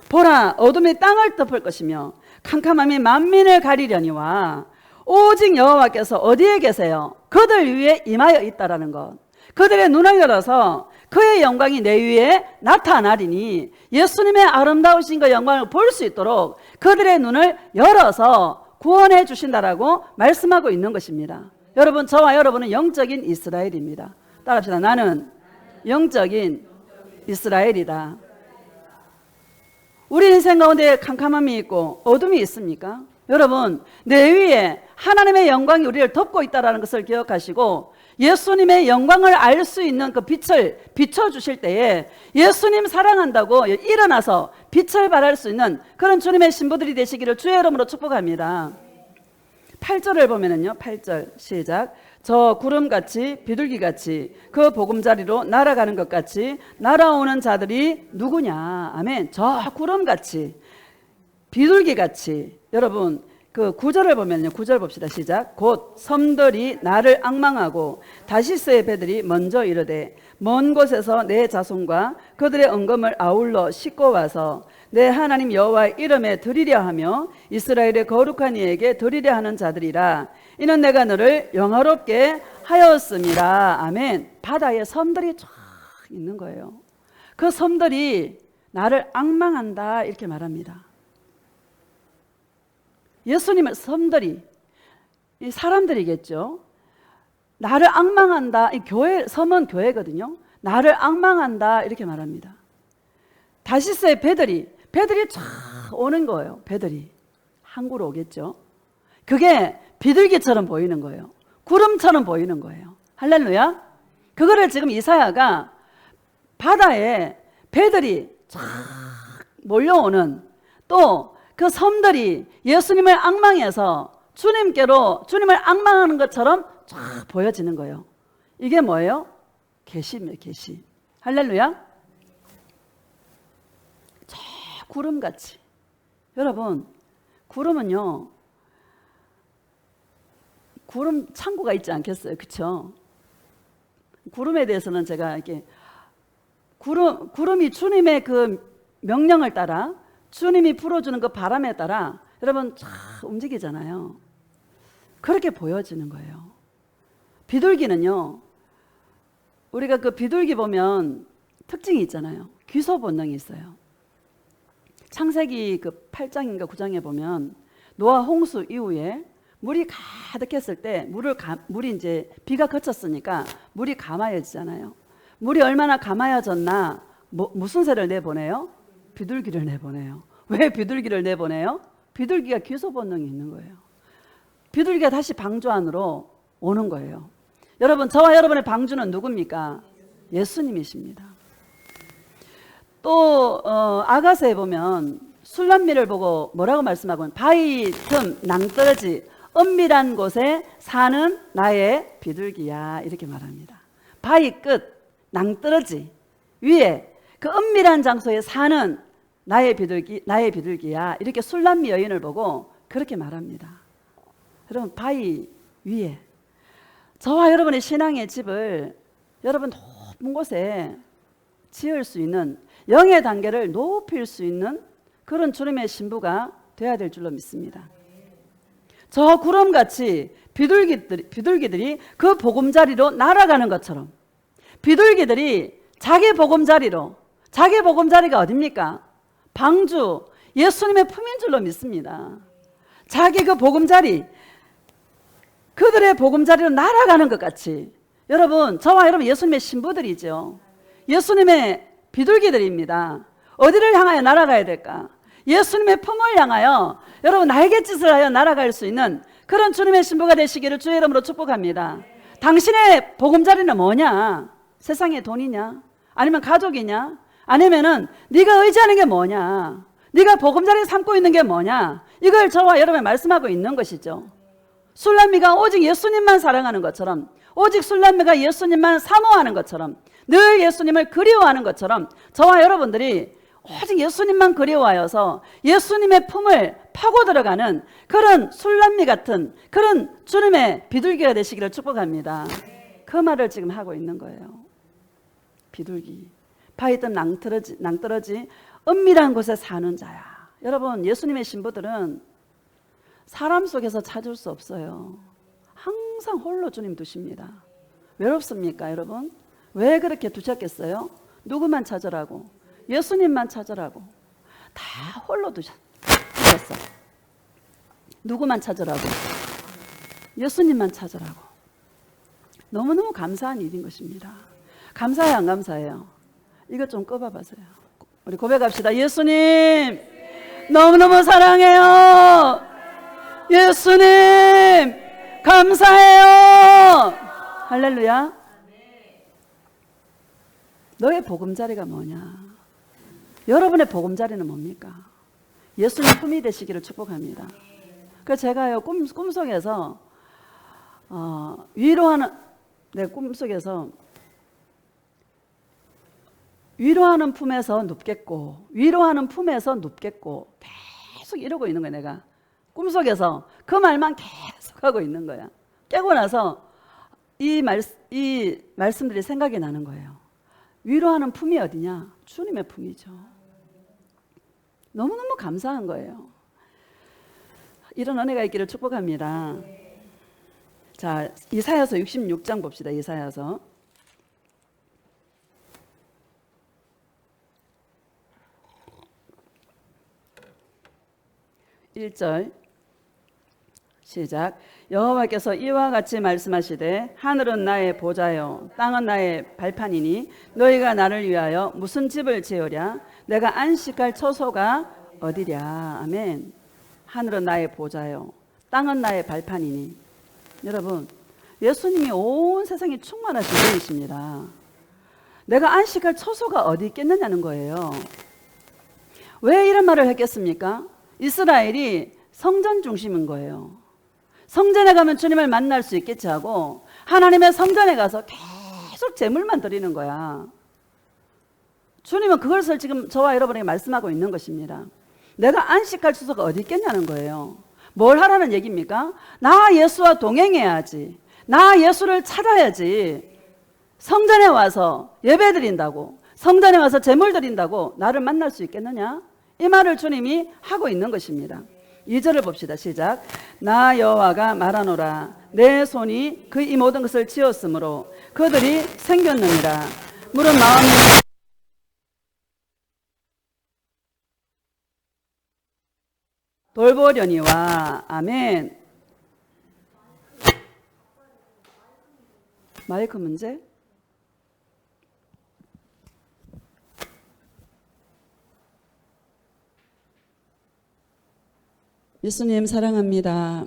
보라, 어둠이 땅을 덮을 것이며 캄캄함이 만민을 가리려니와 오직 여호와께서 어디에 계세요? 그들 위에 임하여 있다라는 것. 그들의 눈을 열어서 그의 영광이 내 위에 나타나리니, 예수님의 아름다우신 그 영광을 볼 수 있도록 그들의 눈을 열어서 구원해 주신다라고 말씀하고 있는 것입니다. 여러분, 저와 여러분은 영적인 이스라엘입니다. 따라합시다. 나는 영적인 이스라엘이다. 우리 인생 가운데 캄캄함이 있고 어둠이 있습니까? 여러분, 내 위에 하나님의 영광이 우리를 덮고 있다는 것을 기억하시고 예수님의 영광을 알 수 있는 그 빛을 비춰주실 때에 예수님 사랑한다고 일어나서 빛을 발할 수 있는 그런 주님의 신부들이 되시기를 주의 이름으로 축복합니다. 8절을 보면은요, 8절 시작. 저 구름같이 비둘기같이 그 보금자리로 날아가는 것 같이 날아오는 자들이 누구냐. 아멘. 저 구름같이 비둘기같이. 여러분, 그 9절을 보면요, 9절 봅시다. 시작. 곧 섬들이 나를 앙망하고 다시스의 배들이 먼저 이르되 먼 곳에서 내 자손과 그들의 은검을 아울러 싣고 와서 내 하나님 여호와의 이름에 드리려 하며 이스라엘의 거룩한 이에게 드리려 하는 자들이라. 이는 내가 너를 영화롭게 하였습니다. 아멘. 바다에 섬들이 쫙 있는 거예요. 그 섬들이 나를 앙망한다 이렇게 말합니다. 예수님의 섬들이 이 사람들이겠죠. 나를 앙망한다. 이 교회, 섬은 교회거든요. 나를 앙망한다 이렇게 말합니다. 다시스의 배들이 쫙 오는 거예요. 배들이 항구로 오겠죠. 그게 비둘기처럼 보이는 거예요. 구름처럼 보이는 거예요. 할렐루야. 그거를 지금 이사야가 바다에 배들이 쫙 몰려오는, 또 그 섬들이 예수님을 앙망해서 주님을 앙망하는 것처럼 쫙 보여지는 거예요. 이게 뭐예요? 계시입니다. 계시. 할렐루야. 저 구름같이. 여러분, 구름은요, 구름 창고가 있지 않겠어요? 그렇죠? 구름에 대해서는 제가 이렇게 구름이 주님의 그 명령을 따라, 주님이 불어주는 그 바람에 따라 여러분 쫙 움직이잖아요. 그렇게 보여지는 거예요. 비둘기는요, 우리가 그 비둘기 보면 특징이 있잖아요. 귀소 본능이 있어요. 창세기 그 8장인가 9장에 보면 노아 홍수 이후에 물이 가득했을 때 물이 이제 비가 그쳤으니까 물이 감아여지잖아요. 물이 얼마나 감아여졌나, 무슨 새를 내보내요? 비둘기를 내보내요. 왜 비둘기를 내보내요? 비둘기가 귀소 본능이 있는 거예요. 비둘기가 다시 방주 안으로 오는 거예요. 여러분, 저와 여러분의 방주는 누굽니까? 예수님이십니다. 또 아가서에 보면 술람미를 보고 뭐라고 말씀하고는 바위 틈 낭떠러지 은밀한 곳에 사는 나의 비둘기야 이렇게 말합니다. 바위 끝 낭떠러지 위에 그 은밀한 장소에 사는 나의 비둘기야 이렇게 술람미 여인을 보고 그렇게 말합니다. 여러분, 바위 위에 저와 여러분의 신앙의 집을 여러분 높은 곳에 지을 수 있는, 영의 단계를 높일 수 있는 그런 주님의 신부가 되어야 될 줄로 믿습니다. 저 구름같이 비둘기들이 그 보금자리로 날아가는 것처럼, 비둘기들이 자기 보금자리가 어딥니까? 방주, 예수님의 품인 줄로 믿습니다. 자기 그 보금자리, 그들의 보금자리로 날아가는 것 같이 여러분, 저와 여러분 예수님의 신부들이죠. 예수님의 비둘기들입니다. 어디를 향하여 날아가야 될까? 예수님의 품을 향하여 여러분 날갯짓을 하여 날아갈 수 있는 그런 주님의 신부가 되시기를 주의 이름으로 축복합니다. 당신의 보금자리는 뭐냐? 세상의 돈이냐? 아니면 가족이냐? 아니면은 네가 의지하는 게 뭐냐? 네가 보금자리 삼고 있는 게 뭐냐? 이걸 저와 여러분이 말씀하고 있는 것이죠. 술람미가 오직 예수님만 사랑하는 것처럼, 오직 술람미가 예수님만 사모하는 것처럼, 늘 예수님을 그리워하는 것처럼 저와 여러분들이 오직 예수님만 그리워하여서 예수님의 품을 파고 들어가는 그런 술람미 같은 그런 주님의 비둘기가 되시기를 축복합니다. 그 말을 지금 하고 있는 거예요. 비둘기, 바위든 낭떠러지 은밀한 곳에 사는 자야. 여러분, 예수님의 신부들은 사람 속에서 찾을 수 없어요. 항상 홀로 주님 두십니다. 외롭습니까, 여러분? 왜 그렇게 두셨겠어요? 누구만 찾으라고? 예수님만 찾으라고. 다 홀로 두셨어. 누구만 찾으라고? 예수님만 찾으라고. 너무너무 감사한 일인 것입니다. 감사해요, 안 감사해요? 이것 좀 꺼봐보세요. 우리 고백합시다. 예수님 너무너무 사랑해요. 예수님 감사해요. 할렐루야. 너의 보금자리가 뭐냐? 여러분의 보금자리는 뭡니까? 예수님 품이 되시기를 축복합니다. 그래서 제가요 꿈속에서 위로하는 내 꿈속에서 위로하는 품에서 눕겠고 위로하는 품에서 눕겠고 계속 이러고 있는 거야. 내가 꿈속에서 그 말만 계속 하고 있는 거야. 깨고 나서 이 말씀들이 생각이 나는 거예요. 위로하는 품이 어디냐? 주님의 품이죠. 너무너무 감사한 거예요. 이런 은혜가 있기를 축복합니다. 자, 이사야서 66장 봅시다. 이사야서 1절 시작. 여호와께서 이와 같이 말씀하시되 하늘은 나의 보좌요 땅은 나의 발판이니 너희가 나를 위하여 무슨 집을 지으랴? 내가 안식할 처소가 어디랴? 아멘. 하늘은 나의 보좌요 땅은 나의 발판이니. 여러분, 예수님이 온 세상에 충만하신 분이십니다. 내가 안식할 처소가 어디 있겠느냐는 거예요. 왜 이런 말을 했겠습니까? 이스라엘이 성전 중심인 거예요. 성전에 가면 주님을 만날 수 있겠지 하고 하나님의 성전에 가서 계속 제물만 드리는 거야. 주님은 그것을 지금 저와 여러분에게 말씀하고 있는 것입니다. 내가 안식할 처소가 어디 있겠냐는 거예요. 뭘 하라는 얘기입니까? 나 예수와 동행해야지. 나 예수를 찾아야지. 성전에 와서 예배 드린다고, 성전에 와서 제물 드린다고 나를 만날 수 있겠느냐? 이 말을 주님이 하고 있는 것입니다. 2절을 봅시다. 시작. 나 여호와가 말하노라. 내 손이 그 이 모든 것을 지었으므로 그들이 생겼느니라. 물은 마음이 돌보려니와. 아멘. 마이크 문제? 예수님 사랑합니다.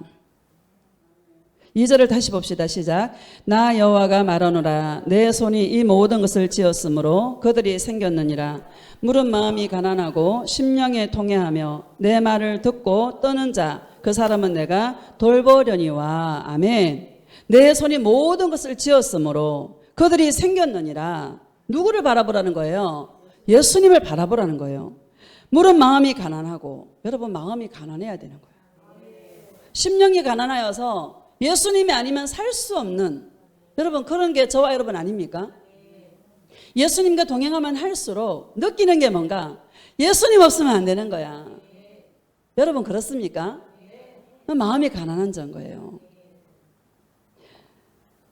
2절을 다시 봅시다. 시작. 나 여호와가 말하노라. 내 손이 이 모든 것을 지었으므로 그들이 생겼느니라. 물은 마음이 가난하고 심령에 통해하며 내 말을 듣고 떠는 자 그 사람은 내가 돌보려니와. 아멘. 내 손이 모든 것을 지었으므로 그들이 생겼느니라. 누구를 바라보라는 거예요? 예수님을 바라보라는 거예요. 물은 마음이 가난하고, 여러분 마음이 가난해야 되는 거예요. 심령이 가난하여서 예수님이 아니면 살 수 없는, 여러분 그런 게 저와 여러분 아닙니까? 예수님과 동행하면 할수록 느끼는 게 뭔가 예수님 없으면 안 되는 거야. 여러분 그렇습니까? 마음이 가난한 자인 거예요.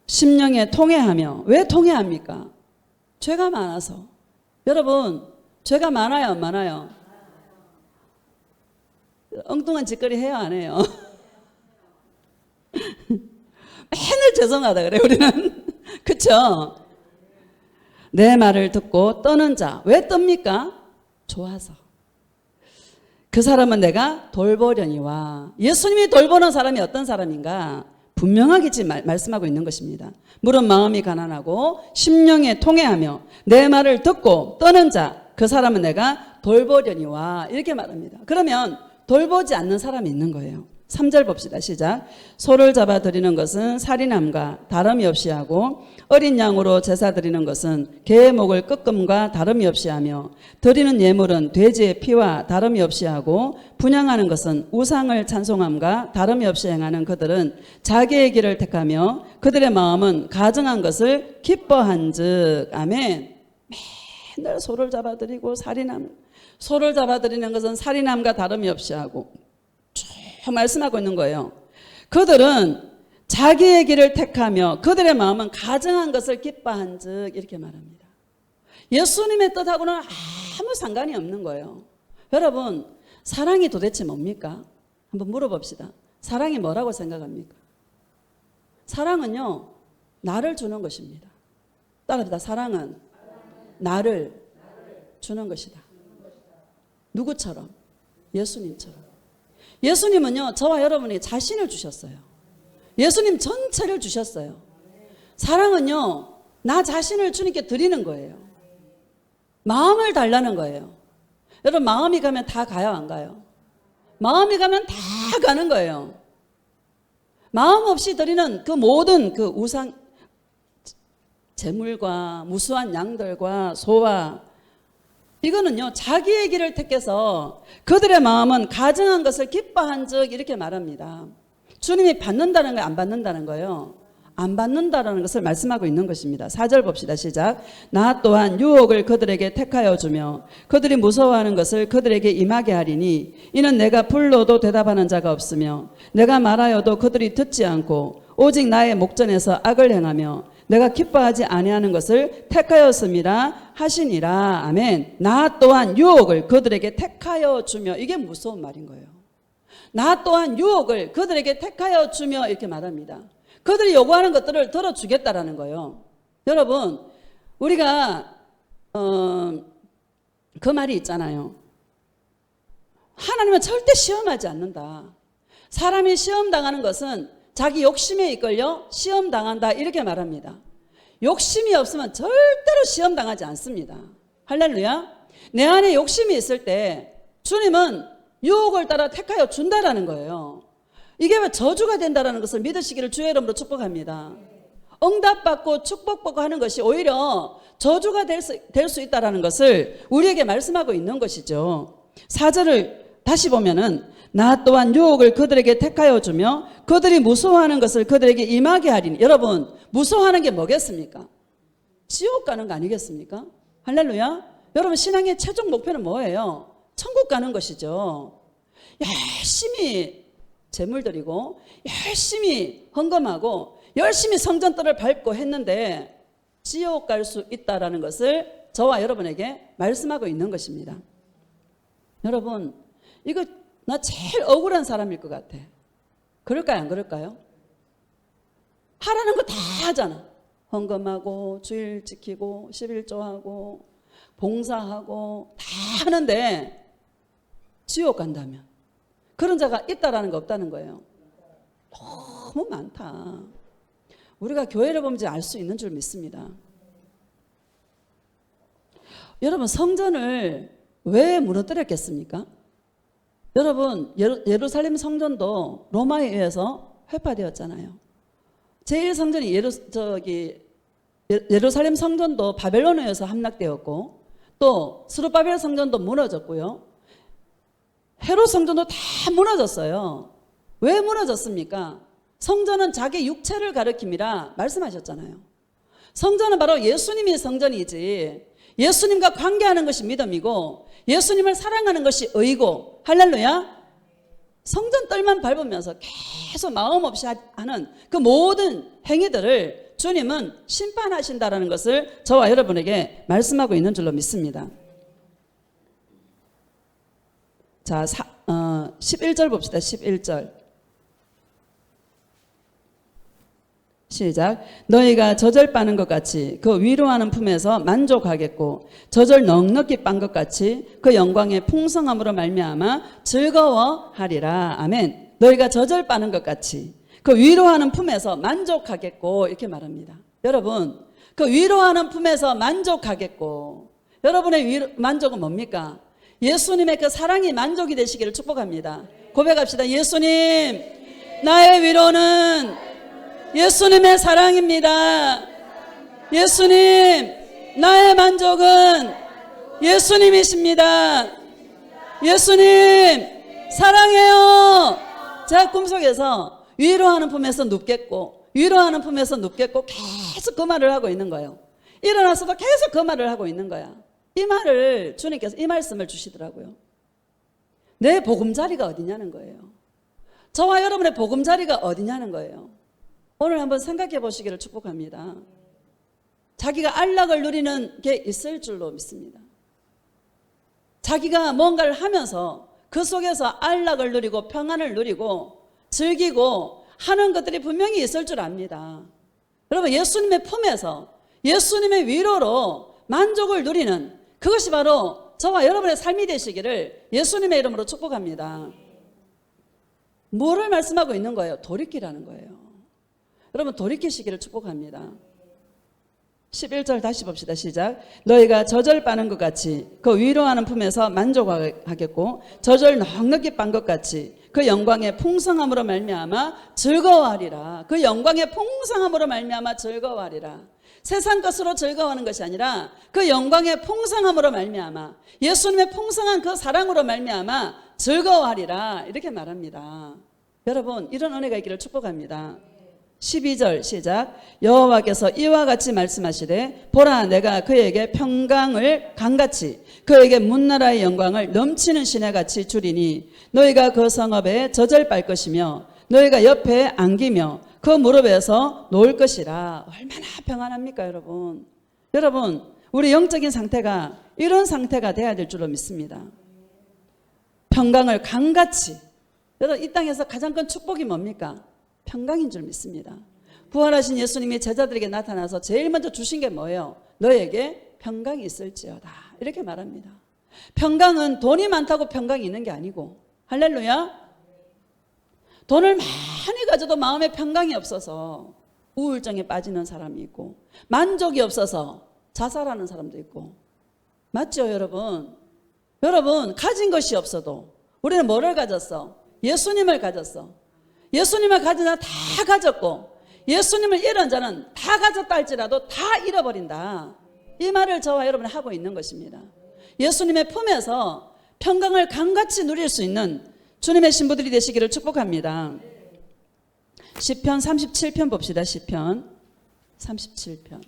심령에 통회하며. 왜 통회합니까? 죄가 많아서. 여러분 죄가 많아요 안 많아요? 엉뚱한 짓거리 해요 안 해요? 맨날 죄송하다 그래 우리는. 그쵸? 내 말을 듣고 떠는 자. 왜 떱니까? 좋아서. 그 사람은 내가 돌보려니와. 예수님이 돌보는 사람이 어떤 사람인가? 분명하게 지금 말씀하고 있는 것입니다. 물은 마음이 가난하고 심령에 통회하며 내 말을 듣고 떠는 자. 그 사람은 내가 돌보려니와. 이렇게 말합니다. 그러면 돌보지 않는 사람이 있는 거예요. 3절 봅시다. 시작. 소를 잡아 드리는 것은 살인함과 다름이 없이 하고 어린 양으로 제사 드리는 것은 개의 목을 끄끔과 다름이 없이 하며 드리는 예물은 돼지의 피와 다름이 없이 하고 분향하는 것은 우상을 찬송함과 다름이 없이 행하는 그들은 자기의 길을 택하며 그들의 마음은 가증한 것을 기뻐한즉. 아멘. 맨날 소를 잡아 드리고 살인함. 소를 잡아 드리는 것은 살인함과 다름이 없이 하고 쭉 말씀하고 있는 거예요. 그들은 자기의 길을 택하며 그들의 마음은 가증한 것을 기뻐한즉. 이렇게 말합니다. 예수님의 뜻하고는 아무 상관이 없는 거예요. 여러분 사랑이 도대체 뭡니까? 한번 물어봅시다. 사랑이 뭐라고 생각합니까? 사랑은요 나를 주는 것입니다. 따라합니다. 사랑은 나를 주는 것이다. 누구처럼? 예수님처럼. 예수님은요, 저와 여러분이 자신을 주셨어요. 예수님 전체를 주셨어요. 사랑은요, 나 자신을 주님께 드리는 거예요. 마음을 달라는 거예요. 여러분, 마음이 가면 다 가요, 안 가요? 마음이 가면 다 가는 거예요. 마음 없이 드리는 그 모든 그 우상, 재물과 무수한 양들과 소와, 이거는요, 자기의 길을 택해서 그들의 마음은 가증한 것을 기뻐한 즉 이렇게 말합니다. 주님이 받는다는 거예요, 안 받는다는 거예요? 안 받는다라는 것을 말씀하고 있는 것입니다. 4절 봅시다. 시작. 나 또한 유혹을 그들에게 택하여 주며 그들이 무서워하는 것을 그들에게 임하게 하리니 이는 내가 불러도 대답하는 자가 없으며 내가 말하여도 그들이 듣지 않고 오직 나의 목전에서 악을 행하며 내가 기뻐하지 아니하는 것을 택하였음이라 하시니라. 아멘. 나 또한 유혹을 그들에게 택하여 주며, 이게 무서운 말인 거예요. 나 또한 유혹을 그들에게 택하여 주며 이렇게 말합니다. 그들이 요구하는 것들을 들어주겠다라는 거예요. 여러분, 우리가 그 말이 있잖아요. 하나님은 절대 시험하지 않는다. 사람이 시험당하는 것은 자기 욕심에 이끌려 시험당한다, 이렇게 말합니다. 욕심이 없으면 절대로 시험당하지 않습니다. 할렐루야. 내 안에 욕심이 있을 때 주님은 유혹을 따라 택하여 준다라는 거예요. 이게 왜 저주가 된다는 것을 믿으시기를 주의 이름으로 축복합니다. 응답받고 축복받고 하는 것이 오히려 저주가 될 수 있다는 것을 우리에게 말씀하고 있는 것이죠. 4절을 다시 보면은 나 또한 유혹을 그들에게 택하여 주며 그들이 무서워하는 것을 그들에게 임하게 하리니. 여러분, 무서워하는 게 뭐겠습니까? 지옥 가는 거 아니겠습니까? 할렐루야. 여러분, 신앙의 최종 목표는 뭐예요? 천국 가는 것이죠. 열심히 재물 드리고 열심히 헌금하고 열심히 성전들을 밟고 했는데 지옥 갈 수 있다는 것을 저와 여러분에게 말씀하고 있는 것입니다. 여러분, 이거 나 제일 억울한 사람일 것 같아. 그럴까요, 안 그럴까요? 하라는 거 다 하잖아. 헌금하고 주일 지키고 11조하고 봉사하고 다 하는데 지옥 간다면, 그런 자가 있다라는 거 없다는 거예요. 너무 많다. 우리가 교회를 보면 알 수 있는 줄 믿습니다. 여러분, 성전을 왜 무너뜨렸겠습니까? 여러분, 예루살렘 성전도 로마에 의해서 회파되었잖아요. 제1성전이 예루살렘 성전도 바벨론에 의해서 함락되었고, 또 스룹바벨 성전도 무너졌고요. 헤롯 성전도 다 무너졌어요. 왜 무너졌습니까? 성전은 자기 육체를 가리킴이라 말씀하셨잖아요. 성전은 바로 예수님이 성전이지, 예수님과 관계하는 것이 믿음이고 예수님을 사랑하는 것이 의고, 할렐루야. 성전 뜰만 밟으면서 계속 마음 없이 하는 그 모든 행위들을 주님은 심판하신다라는 것을 저와 여러분에게 말씀하고 있는 줄로 믿습니다. 자, 11절 봅시다. 11절. 시작. 너희가 젖을 빠는 것 같이 그 위로하는 품에서 만족하겠고 젖을 넉넉히 빤 것 같이 그 영광의 풍성함으로 말미암아 즐거워하리라. 아멘. 너희가 젖을 빠는 것 같이 그 위로하는 품에서 만족하겠고, 이렇게 말합니다. 여러분, 그 위로하는 품에서 만족하겠고, 여러분의 만족은 뭡니까? 예수님의 그 사랑이 만족이 되시기를 축복합니다. 고백합시다. 예수님, 나의 위로는 예수님의 사랑입니다. 예수님, 나의 만족은 예수님이십니다. 예수님, 사랑해요. 제가 꿈속에서 위로하는 품에서 눕겠고 위로하는 품에서 눕겠고 계속 그 말을 하고 있는 거예요. 일어나서도 계속 그 말을 하고 있는 거야. 이 말을 주님께서 이 말씀을 주시더라고요. 내 보금자리가 어디냐는 거예요. 저와 여러분의 보금자리가 어디냐는 거예요. 오늘 한번 생각해 보시기를 축복합니다. 자기가 안락을 누리는 게 있을 줄로 믿습니다. 자기가 뭔가를 하면서 그 속에서 안락을 누리고 평안을 누리고 즐기고 하는 것들이 분명히 있을 줄 압니다. 여러분, 예수님의 품에서 예수님의 위로로 만족을 누리는 그것이 바로 저와 여러분의 삶이 되시기를 예수님의 이름으로 축복합니다. 뭐를 말씀하고 있는 거예요? 돌이키라는 거예요. 여러분 돌이키시기를 축복합니다. 11절 다시 봅시다. 시작. 너희가 젖을 빠는 것 같이 그 위로하는 품에서 만족하겠고 젖을 넉넉히 빤 것 같이 그 영광의 풍성함으로 말미암아 즐거워하리라. 그 영광의 풍성함으로 말미암아 즐거워하리라. 세상 것으로 즐거워하는 것이 아니라 그 영광의 풍성함으로 말미암아 예수님의 풍성한 그 사랑으로 말미암아 즐거워하리라. 이렇게 말합니다. 여러분 이런 은혜가 있기를 축복합니다. 12절 시작. 여호와께서 이와 같이 말씀하시되 보라 내가 그에게 평강을 강같이 그에게 문나라의 영광을 넘치는 시내같이 주리니 너희가 그 성읍에 젖을 빨 것이며 너희가 옆에 안기며 그 무릎에서 놓을 것이라. 얼마나 평안합니까 여러분. 여러분 우리 영적인 상태가 이런 상태가 돼야 될 줄로 믿습니다. 평강을 강같이. 여러분 이 땅에서 가장 큰 축복이 뭡니까? 평강인 줄 믿습니다. 부활하신 예수님이 제자들에게 나타나서 제일 먼저 주신 게 뭐예요? 너에게 평강이 있을지어다. 이렇게 말합니다. 평강은 돈이 많다고 평강이 있는 게 아니고 할렐루야. 돈을 많이 가져도 마음에 평강이 없어서 우울증에 빠지는 사람이 있고 만족이 없어서 자살하는 사람도 있고 맞죠 여러분? 여러분 가진 것이 없어도 우리는 뭐를 가졌어? 예수님을 가졌어. 예수님을 가진 자는 다 가졌고 예수님을 잃은 자는 다 가졌다 할지라도 다 잃어버린다. 이 말을 저와 여러분이 하고 있는 것입니다. 예수님의 품에서 평강을 강같이 누릴 수 있는 주님의 신부들이 되시기를 축복합니다. 시편 37편 봅시다. 시편 37편.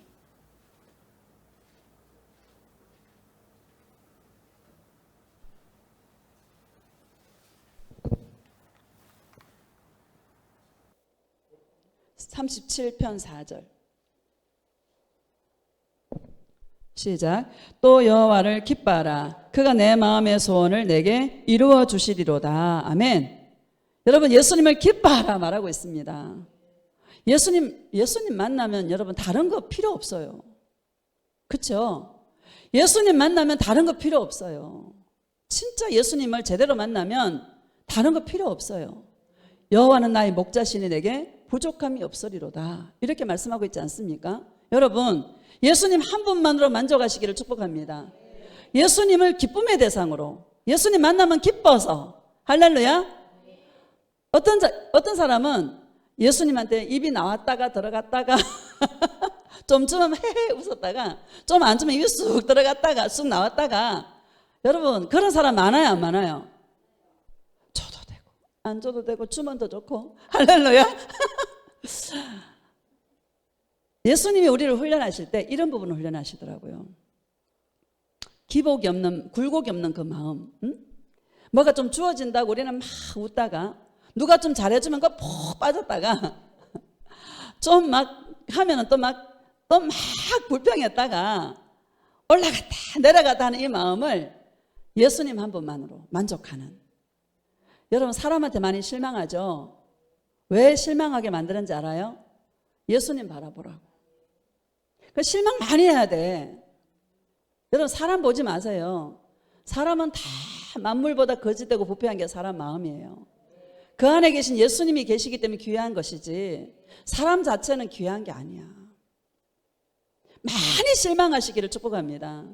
(37편) 4절 시작. 또 여호와를 기뻐하라. 그가 내 마음의 소원을 내게 이루어 주시리로다. 아멘. 여러분 예수님을 기뻐하라 말하고 있습니다. 예수님 만나면 여러분 다른 거 필요 없어요. 그렇죠? 예수님 만나면 다른 거 필요 없어요. 진짜 예수님을 제대로 만나면 다른 거 필요 없어요. 여호와는 나의 목자시니 내게 부족함이 없으리로다. 이렇게 말씀하고 있지 않습니까? 여러분 예수님 한 분만으로 만족하시기를 축복합니다. 예수님을 기쁨의 대상으로 예수님 만나면 기뻐서 할렐루야. 어떤 사람은 예수님한테 입이 나왔다가 들어갔다가 좀 주면 헤헤 웃었다가 좀 안 주면 입이 쑥 들어갔다가 쑥 나왔다가 여러분 그런 사람 많아요 안 많아요? 줘도 되고 안 줘도 되고 주면 더 좋고 할렐루야. 예수님이 우리를 훈련하실 때 이런 부분을 훈련하시더라고요. 기복이 없는 굴곡이 없는 그 마음. 뭐가 좀 주어진다고 우리는 막 웃다가 누가 좀 잘해주면 그 푹 빠졌다가 좀 막 하면은 또 막 불평했다가 올라갔다 내려갔다 하는 이 마음을 예수님 한 분만으로 만족하는. 여러분 사람한테 많이 실망하죠. 왜 실망하게 만드는지 알아요? 예수님 바라보라고. 실망 많이 해야 돼. 여러분 사람 보지 마세요. 사람은 다 만물보다 거짓되고 부패한 게 사람 마음이에요. 그 안에 계신 예수님이 계시기 때문에 귀한 것이지 사람 자체는 귀한 게 아니야. 많이 실망하시기를 축복합니다.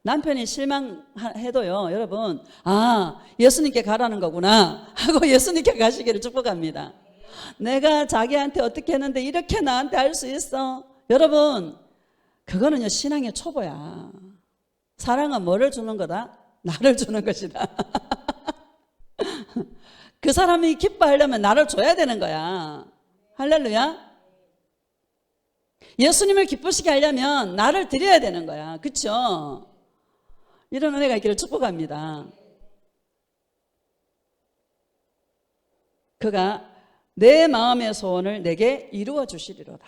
남편이 실망해도요 여러분 예수님께 가라는 거구나 하고 예수님께 가시기를 축복합니다. 내가 자기한테 어떻게 했는데 이렇게 나한테 할 수 있어. 여러분 그거는요 신앙의 초보야. 사랑은 뭐를 주는 거다? 나를 주는 것이다. 그 사람이 기뻐하려면 나를 줘야 되는 거야. 할렐루야. 예수님을 기쁘시게 하려면 나를 드려야 되는 거야. 그렇죠? 이런 은혜가 있기를 축복합니다. 그가 내 마음의 소원을 내게 이루어 주시리로다.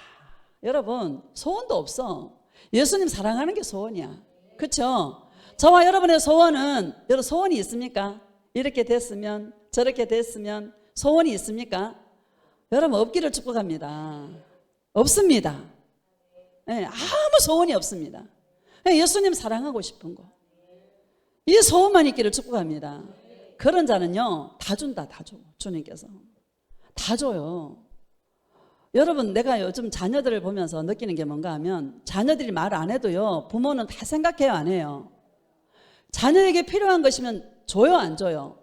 여러분 소원도 없어. 예수님 사랑하는 게 소원이야. 그렇죠? 저와 여러분의 소원은 여러분 소원이 있습니까? 이렇게 됐으면 저렇게 됐으면 소원이 있습니까? 여러분 없기를 축복합니다. 없습니다. 예, 아무 소원이 없습니다. 예수님 사랑하고 싶은 거. 이 소원만 있기를 축복합니다. 그런 자는요, 다 준다, 다 줘. 주님께서. 다 줘요. 여러분, 내가 요즘 자녀들을 보면서 느끼는 게 뭔가 하면, 자녀들이 말 안 해도요, 부모는 다 생각해요, 안 해요? 자녀에게 필요한 것이면 줘요, 안 줘요?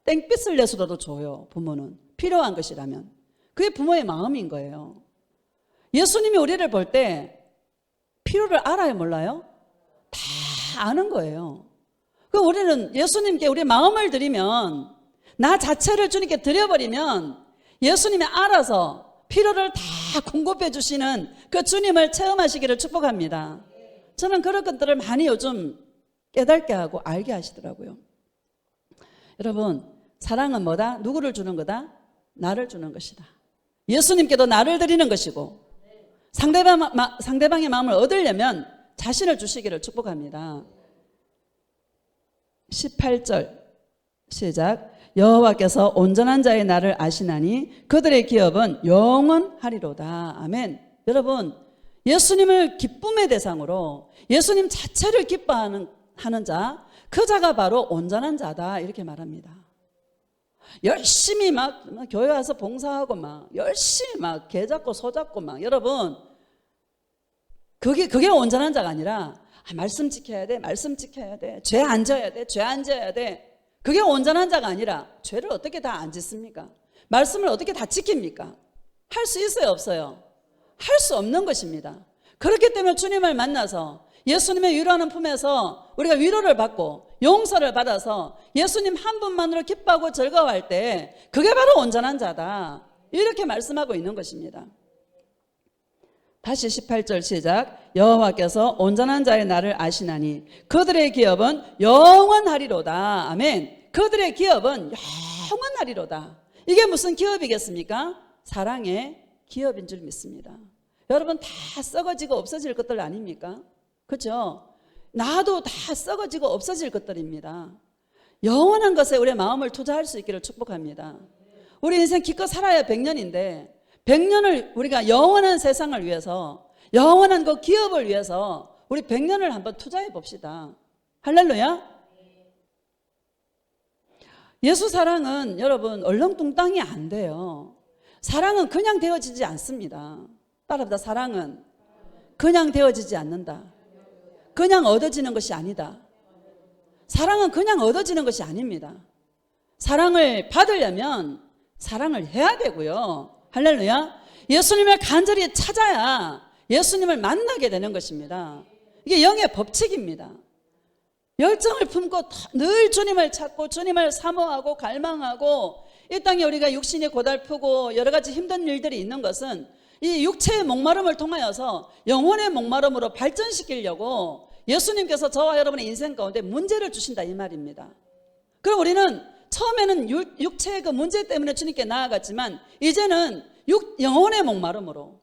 땡빛을 내서라도 줘요, 부모는. 필요한 것이라면. 그게 부모의 마음인 거예요. 예수님이 우리를 볼 때 필요를 알아요, 몰라요? 다 아는 거예요. 그럼 우리는 예수님께 우리 마음을 드리면, 나 자체를 주님께 드려버리면 예수님이 알아서 필요를 다 공급해 주시는 그 주님을 체험하시기를 축복합니다. 저는 그런 것들을 많이 요즘 깨닫게 하고 알게 하시더라고요. 여러분, 사랑은 뭐다? 누구를 주는 거다? 나를 주는 것이다. 예수님께도 나를 드리는 것이고, 상대방의 마음을 얻으려면 자신을 주시기를 축복합니다. 18절 시작. 여호와께서 온전한 자의 날을 아시나니 그들의 기업은 영원하리로다. 아멘. 여러분, 예수님을 기쁨의 대상으로 예수님 자체를 기뻐하는 자, 그 자가 바로 온전한 자다, 이렇게 말합니다. 열심히 막 교회 와서 봉사하고 막 열심히 막 개 잡고 소 잡고 막, 여러분, 그게 온전한 자가 아니라, 말씀 지켜야 돼, 말씀 지켜야 돼, 죄 안 져야 돼, 죄 안 져야 돼. 그게 온전한 자가 아니라, 죄를 어떻게 다 안 짓습니까? 말씀을 어떻게 다 지킵니까? 할 수 있어요, 없어요? 할 수 없는 것입니다. 그렇기 때문에 주님을 만나서 예수님의 위로하는 품에서 우리가 위로를 받고 용서를 받아서 예수님 한 분만으로 기뻐하고 즐거워할 때, 그게 바로 온전한 자다, 이렇게 말씀하고 있는 것입니다. 다시 18절 시작. 여호와께서 온전한 자의 날을 아시나니 그들의 기업은 영원하리로다. 아멘. 그들의 기업은 영원하리로다. 이게 무슨 기업이겠습니까? 사랑의 기업인 줄 믿습니다. 여러분, 다 썩어지고 없어질 것들 아닙니까? 그렇죠? 나도 다 썩어지고 없어질 것들입니다. 영원한 것에 우리의 마음을 투자할 수 있기를 축복합니다. 우리 인생 기껏 살아야 100년인데 100년을 우리가 영원한 세상을 위해서, 영원한 그 기업을 위해서 우리 100년을 한번 투자해 봅시다. 할렐루야. 예수 사랑은 여러분 얼렁뚱땅이 안 돼요. 사랑은 그냥 되어지지 않습니다. 따라합니다. 사랑은 그냥 되어지지 않는다. 그냥 얻어지는 것이 아니다. 사랑은 그냥 얻어지는 것이 아닙니다. 사랑을 받으려면 사랑을 해야 되고요. 할렐루야. 예수님을 간절히 찾아야 예수님을 만나게 되는 것입니다. 이게 영의 법칙입니다. 열정을 품고 늘 주님을 찾고 주님을 사모하고 갈망하고, 이 땅에 우리가 육신이 고달프고 여러 가지 힘든 일들이 있는 것은 이 육체의 목마름을 통하여서 영혼의 목마름으로 발전시키려고 예수님께서 저와 여러분의 인생 가운데 문제를 주신다, 이 말입니다. 그럼 우리는 처음에는 육체의 그 문제 때문에 주님께 나아갔지만, 이제는 영혼의 목마름으로,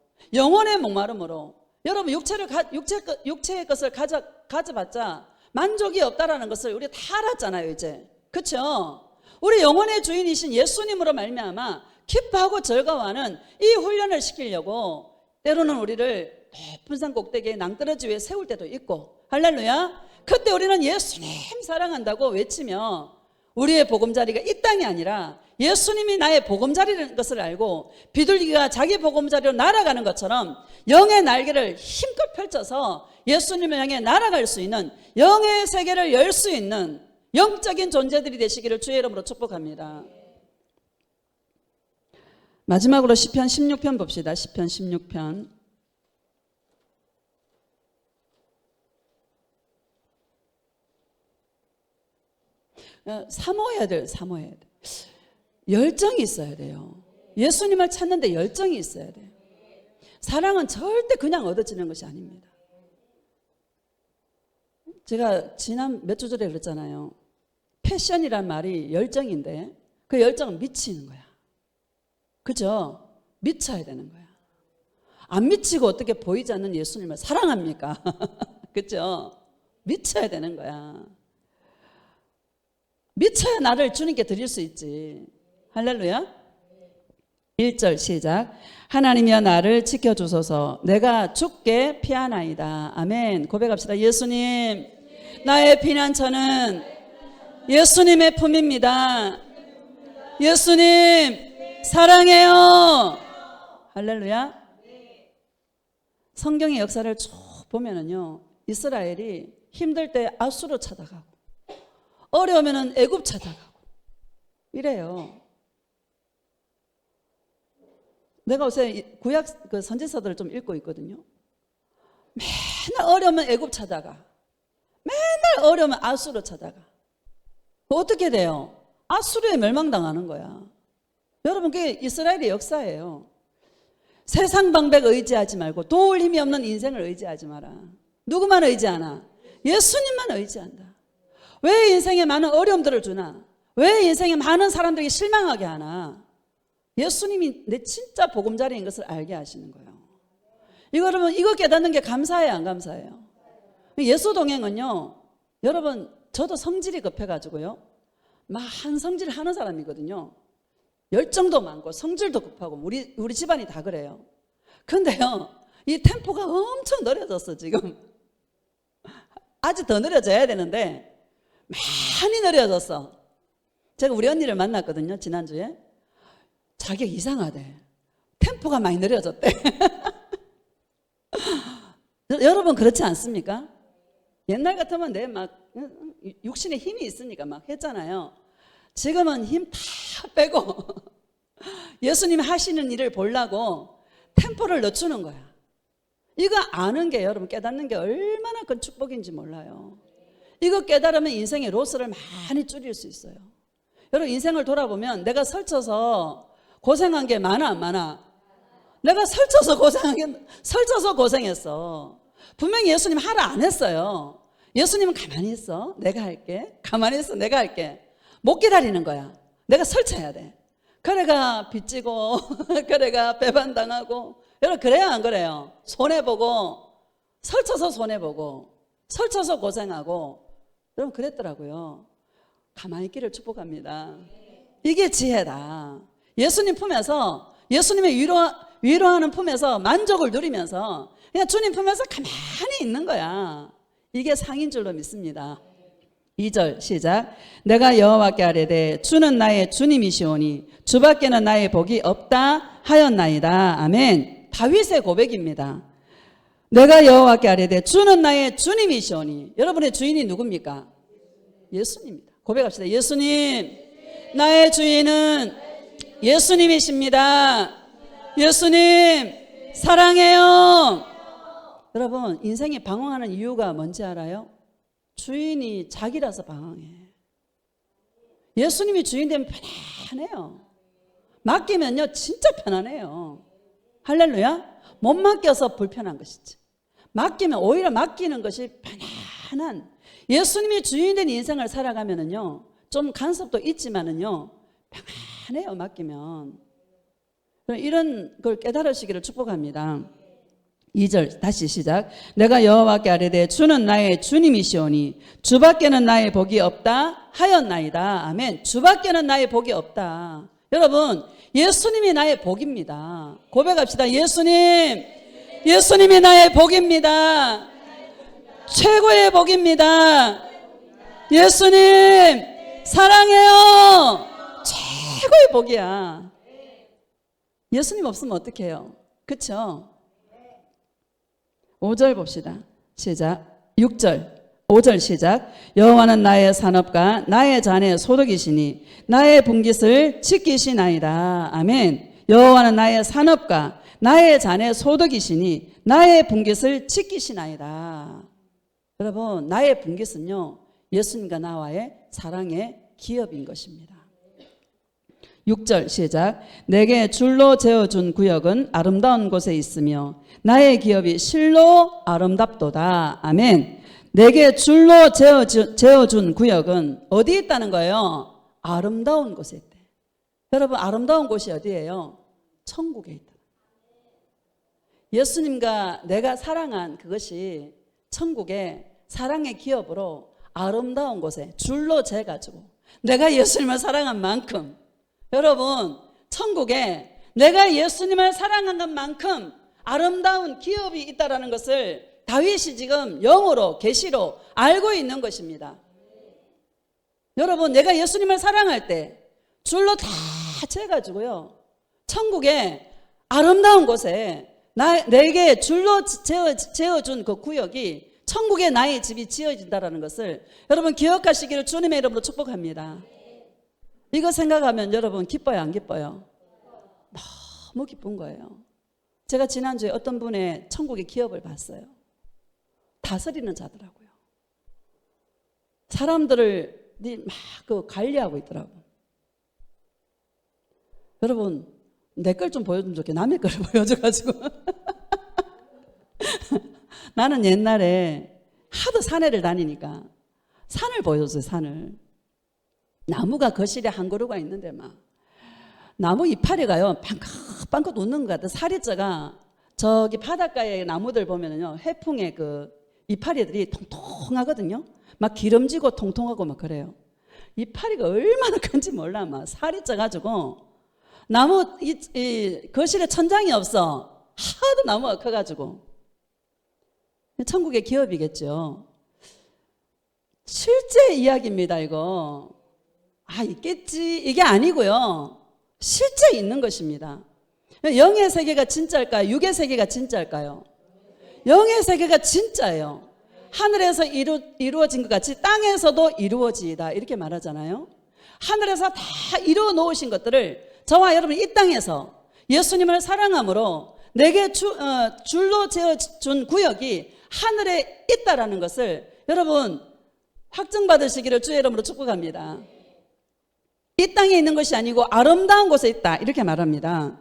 여러분, 육체의 것을 가져봤자 만족이 없다라는 것을 우리 다 알았잖아요, 이제. 그렇죠? 우리 영혼의 주인이신 예수님으로 말미암아 기뻐하고 즐거워하는 이 훈련을 시키려고 때로는 우리를 높은 산 꼭대기에 낭떠러지 위에 세울 때도 있고, 할렐루야. 그때 우리는 예수님 사랑한다고 외치며 우리의 보금자리가 이 땅이 아니라 예수님이 나의 보금자리라는 것을 알고 비둘기가 자기 보금자리로 날아가는 것처럼 영의 날개를 힘껏 펼쳐서 예수님을 향해 날아갈 수 있는, 영의 세계를 열 수 있는 영적인 존재들이 되시기를 주의 이름으로 축복합니다. 마지막으로 시편 16편 봅시다. 시편 16편. 사모해야 돼요. 열정이 있어야 돼요. 예수님을 찾는데 열정이 있어야 돼요. 사랑은 절대 그냥 얻어지는 것이 아닙니다. 제가 지난 몇 주 전에 그랬잖아요. 패션이란 말이 열정인데 그 열정은 미치는 거야. 그죠? 미쳐야 되는 거야. 안 미치고 어떻게 보이지 않는 예수님을 사랑합니까? 그죠? 미쳐야 되는 거야. 미쳐야 나를 주님께 드릴 수 있지. 할렐루야. 1절 시작. 하나님이여 나를 지켜주소서. 내가 죽게 피하나이다. 아멘. 고백합시다. 예수님, 나의 피난처는 예수님의 품입니다. 예수님 사랑해요. 할렐루야. 성경의 역사를 쭉 보면은요, 이스라엘이 힘들 때 아수르 찾아가고 어려우면은 애굽 찾아가고 이래요. 내가 요새 구약 그 선지서들을 좀 읽고 있거든요. 맨날 어려우면 애굽 찾아가, 맨날 어려우면 아수르 찾아가. 어떻게 돼요? 아수르에 멸망당하는 거야. 여러분, 그게 이스라엘의 역사예요. 세상 방백 의지하지 말고 도울 힘이 없는 인생을 의지하지 마라. 누구만 의지하나? 예수님만 의지한다. 왜 인생에 많은 어려움들을 주나? 왜 인생에 많은 사람들에게 실망하게 하나? 예수님이 내 진짜 보금자리인 것을 알게 하시는 거예요. 여러분, 이거 깨닫는 게 감사해요, 안 감사해요? 예수 동행은요, 여러분, 저도 성질이 급해가지고요, 막 한 성질을 하는 사람이거든요. 열정도 많고 성질도 급하고 우리 집안이 다 그래요. 근데요, 이 템포가 엄청 느려졌어. 지금 아직 더 느려져야 되는데 많이 느려졌어. 제가 우리 언니를 만났거든요, 지난주에. 자기가 이상하대. 템포가 많이 느려졌대. 여러분 그렇지 않습니까? 옛날 같으면 내 막 육신에 힘이 있으니까 막 했잖아요. 지금은 힘 다 빼고 예수님이 하시는 일을 보려고 템포를 늦추는 거야. 이거 아는 게, 여러분 깨닫는 게 얼마나 큰 축복인지 몰라요. 이거 깨달으면 인생의 로스를 많이 줄일 수 있어요. 여러분, 인생을 돌아보면 내가 설쳐서 고생한 게 많아 안 많아? 내가 설쳐서 고생했어. 분명히 예수님 하라 안 했어요. 예수님은 가만히 있어, 내가 할게. 가만히 있어, 내가 할게. 못 기다리는 거야. 내가 설쳐야 돼. 그래가 빚지고 그래가 배반당하고. 여러분 그래요 안 그래요? 손해보고, 설쳐서 손해보고, 설쳐서 고생하고. 여러분 그랬더라고요. 가만히 있기를 축복합니다. 이게 지혜다. 예수님 품에서, 예수님의 위로하는 품에서 만족을 누리면서 그냥 주님 품에서 가만히 있는 거야. 이게 상인 줄로 믿습니다. 2절 시작. 내가 여호와께 아뢰되 주는 나의 주님이시오니 주밖에는 나의 복이 없다 하였나이다. 아멘. 다윗의 고백입니다. 내가 여호와께 아뢰되 주는 나의 주님이시오니. 여러분의 주인이 누굽니까? 예수님입니다. 고백합시다. 예수님, 나의 주인은 예수님이십니다. 예수님 사랑해요. 여러분, 인생이 방황하는 이유가 뭔지 알아요? 주인이 자기라서 방황해. 예수님이 주인 되면 편안해요. 맡기면요 진짜 편안해요. 할렐루야. 못 맡겨서 불편한 것이지, 맡기면 오히려 맡기는 것이 편안한, 예수님이 주인 된 인생을 살아가면은요 좀 간섭도 있지만은요 편안해요. 맡기면. 이런 걸 깨달으시기를 축복합니다. 2절 다시 시작. 내가 여호와께 아뢰되 주는 나의 주님이시오니 주밖에는 나의 복이 없다 하였나이다. 아멘. 주밖에는 나의 복이 없다. 여러분, 예수님이 나의 복입니다. 고백합시다. 예수님, 예수님이 나의 복입니다. 최고의 복입니다. 예수님 사랑해요. 최고의 복이야. 예수님 없으면 어떡해요? 그쵸? 5절 봅시다. 시작. 6절 5절 시작. 여호와는 나의 산업과 나의 잔의 소득이시니 나의 분깃을 지키시나이다. 아멘. 여호와는 나의 산업과 나의 잔의 소득이시니 나의 분깃을 지키시나이다. 여러분, 나의 분깃은요 예수님과 나와의 사랑의 기업인 것입니다. 6절 시작. 내게 줄로 재어준 구역은 아름다운 곳에 있으며 나의 기업이 실로 아름답도다. 아멘. 내게 줄로 재어준 구역은 어디에 있다는 거예요? 아름다운 곳에 있대. 여러분, 아름다운 곳이 어디예요? 천국에 있다. 예수님과 내가 사랑한 그것이 천국의 사랑의 기업으로 아름다운 곳에 줄로 재가지고 내가 예수님을 사랑한 만큼, 여러분 천국에 내가 예수님을 사랑한 것만큼 아름다운 기업이 있다는 것을 다윗이 지금 영으로 계시로 알고 있는 것입니다. 여러분, 내가 예수님을 사랑할 때 줄로 다 재가지고요, 천국의 아름다운 곳에 내게 줄로 재어준 그 구역이 천국의 나의 집이 지어진다는 것을 여러분 기억하시기를 주님의 이름으로 축복합니다. 이거 생각하면 여러분 기뻐요, 안 기뻐요? 너무 기쁜 거예요. 제가 지난주에 어떤 분의 천국의 기업을 봤어요. 다스리는 자더라고요. 사람들을 막 관리하고 있더라고. 여러분, 내 걸 좀 보여주면 좋겠, 남의 걸 보여줘가지고. 나는 옛날에 하도 산에를 다니니까 산을 보여줬어요, 산을. 나무가 거실에 한 그루가 있는데 막 나무 이파리가요 빵긋빵긋 웃는 것 같아. 살이 쪄가 저기 바닷가에 나무들 보면은요 해풍에 그 이파리들이 통통하거든요. 막 기름지고 통통하고 막 그래요. 이파리가 얼마나 큰지 몰라. 막 살이 쪄가지고 나무 이 거실에 천장이 없어. 하도 나무가 커가지고. 천국의 기업이겠죠. 실제 이야기입니다, 이거. 있겠지, 이게 아니고요, 실제 있는 것입니다. 영의 세계가 진짜일까요? 육의 세계가 진짜일까요? 영의 세계가 진짜예요. 하늘에서 이루어진 것 같이 땅에서도 이루어지이다, 이렇게 말하잖아요. 하늘에서 다 이루어 놓으신 것들을 저와 여러분 이 땅에서 예수님을 사랑함으로 내게 줄로 재어준 구역이 하늘에 있다라는 것을 여러분 확증받으시기를 주의 이름으로 축복합니다. 이 땅에 있는 것이 아니고 아름다운 곳에 있다, 이렇게 말합니다.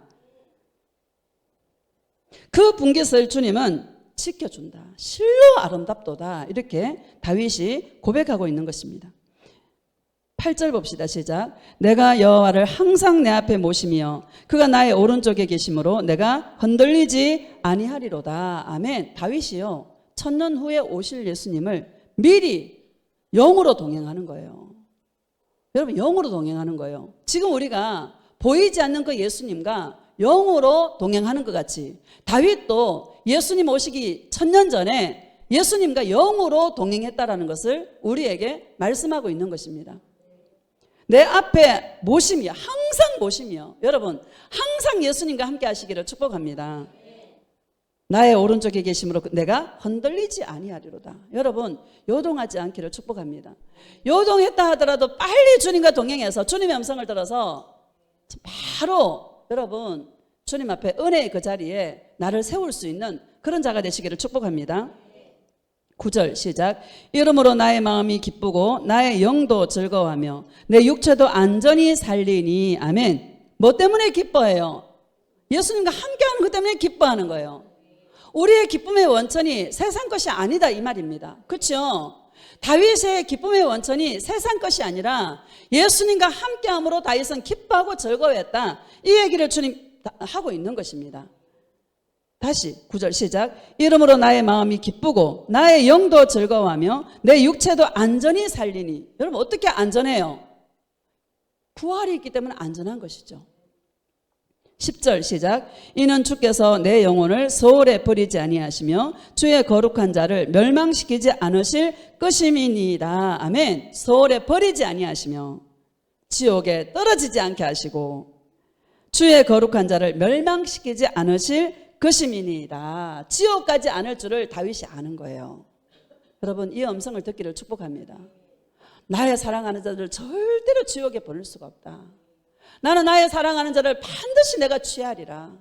그 분깃을 주님은 지켜준다. 실로 아름답도다, 이렇게 다윗이 고백하고 있는 것입니다. 8절 봅시다. 시작. 내가 여호와를 항상 내 앞에 모시며 그가 나의 오른쪽에 계심으로 내가 흔들리지 아니하리로다. 아멘. 다윗이요, 천년 후에 오실 예수님을 미리 영으로 동행하는 거예요. 여러분, 영으로 동행하는 거예요. 지금 우리가 보이지 않는 그 예수님과 영으로 동행하는 것 같이 다윗도 예수님 오시기 천년 전에 예수님과 영으로 동행했다라는 것을 우리에게 말씀하고 있는 것입니다. 내 앞에 모심이요, 항상 모심이요. 여러분, 항상 예수님과 함께 하시기를 축복합니다. 나의 오른쪽에 계심으로 내가 흔들리지 아니하리로다. 여러분, 요동하지 않기를 축복합니다. 요동했다 하더라도 빨리 주님과 동행해서 주님의 음성을 들어서 바로 여러분 주님 앞에 은혜의 그 자리에 나를 세울 수 있는 그런 자가 되시기를 축복합니다. 9절 시작. 이러므로 나의 마음이 기쁘고 나의 영도 즐거워하며 내 육체도 안전히 살리니. 아멘. 뭐 때문에 기뻐해요? 예수님과 함께하는 것 때문에 기뻐하는 거예요. 우리의 기쁨의 원천이 세상 것이 아니다, 이 말입니다. 그렇죠? 다윗의 기쁨의 원천이 세상 것이 아니라 예수님과 함께함으로 다윗은 기뻐하고 즐거워했다, 이 얘기를 주님 하고 있는 것입니다. 다시 9절 시작. 이러므로 나의 마음이 기쁘고 나의 영도 즐거워하며 내 육체도 안전히 살리니. 여러분, 어떻게 안전해요? 부활이 있기 때문에 안전한 것이죠. 10절 시작. 이는 주께서 내 영혼을 소홀에 버리지 아니하시며 주의 거룩한 자를 멸망시키지 않으실 것임이니이다. 아멘. 소홀에 버리지 아니하시며 지옥에 떨어지지 않게 하시고 주의 거룩한 자를 멸망시키지 않으실 것임이니이다. 지옥 가지 않을 줄을 다윗이 아는 거예요. 여러분, 이 음성을 듣기를 축복합니다. 나의 사랑하는 자들을 절대로 지옥에 보낼 수가 없다. 나는 나의 사랑하는 자를 반드시 내가 취하리라.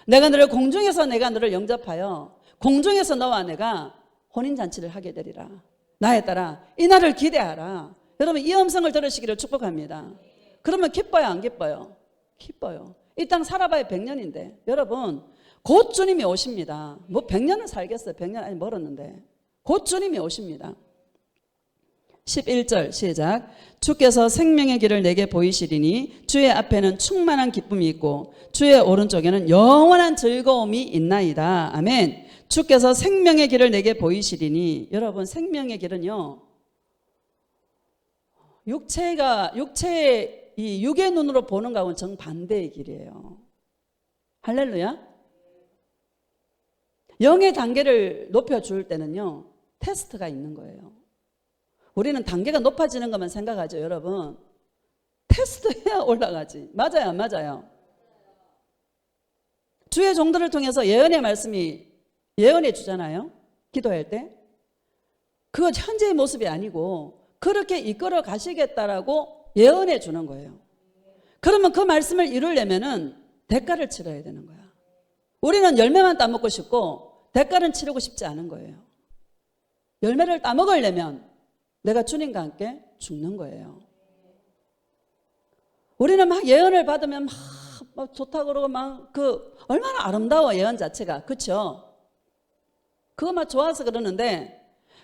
내가 너를 공중에서 내가 너를 영접하여 공중에서 너와 내가 혼인잔치를 하게 되리라. 나에 따라 이 날을 기대하라. 여러분, 이 음성을 들으시기를 축복합니다. 그러면 기뻐요, 안 기뻐요? 기뻐요. 이 땅 살아봐야 100년인데 여러분, 곧 주님이 오십니다. 뭐 100년을 살겠어요. 100년 아니 멀었는데 곧 주님이 오십니다. 11절 시작. 주께서 생명의 길을 내게 보이시리니 주의 앞에는 충만한 기쁨이 있고 주의 오른쪽에는 영원한 즐거움이 있나이다. 아멘. 주께서 생명의 길을 내게 보이시리니. 여러분, 생명의 길은요, 육체의 이 육의 눈으로 보는 거하고는 정반대의 길이에요. 할렐루야. 영의 단계를 높여줄 때는요, 테스트가 있는 거예요. 우리는 단계가 높아지는 것만 생각하죠, 여러분. 테스트해야 올라가지. 맞아요, 안 맞아요? 주의 종들을 통해서 예언의 말씀이 예언해 주잖아요, 기도할 때. 그거 현재의 모습이 아니고 그렇게 이끌어 가시겠다라고 예언해 주는 거예요. 그러면 그 말씀을 이루려면은 대가를 치러야 되는 거야. 우리는 열매만 따먹고 싶고 대가는 치르고 싶지 않은 거예요. 열매를 따먹으려면 내가 주님과 함께 죽는 거예요. 우리는 막 예언을 받으면 막 좋다고 그러고 막 얼마나 아름다워, 예언 자체가. 그렇죠? 그거 막 좋아서 그러는데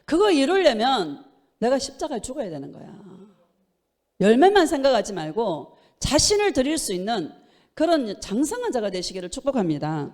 그거 이루려면 내가 십자가에 죽어야 되는 거야. 열매만 생각하지 말고 자신을 드릴 수 있는 그런 장성한 자가 되시기를 축복합니다.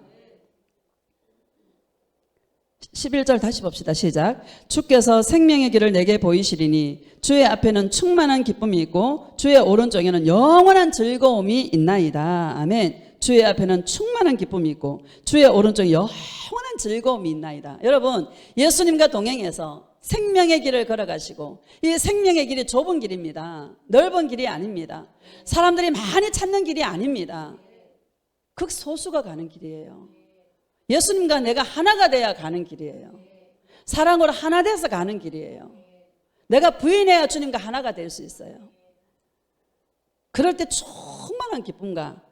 11절 다시 봅시다. 시작. 주께서 생명의 길을 내게 보이시리니 주의 앞에는 충만한 기쁨이 있고 주의 오른쪽에는 영원한 즐거움이 있나이다. 아멘. 주의 앞에는 충만한 기쁨이 있고 주의 오른쪽에 영원한 즐거움이 있나이다. 여러분, 예수님과 동행해서 생명의 길을 걸어가시고, 이 생명의 길이 좁은 길입니다. 넓은 길이 아닙니다. 사람들이 많이 찾는 길이 아닙니다. 극소수가 가는 길이에요. 예수님과 내가 하나가 돼야 가는 길이에요. 사랑으로 하나 돼서 가는 길이에요. 내가 부인해야 주님과 하나가 될 수 있어요. 그럴 때 충만한 기쁨과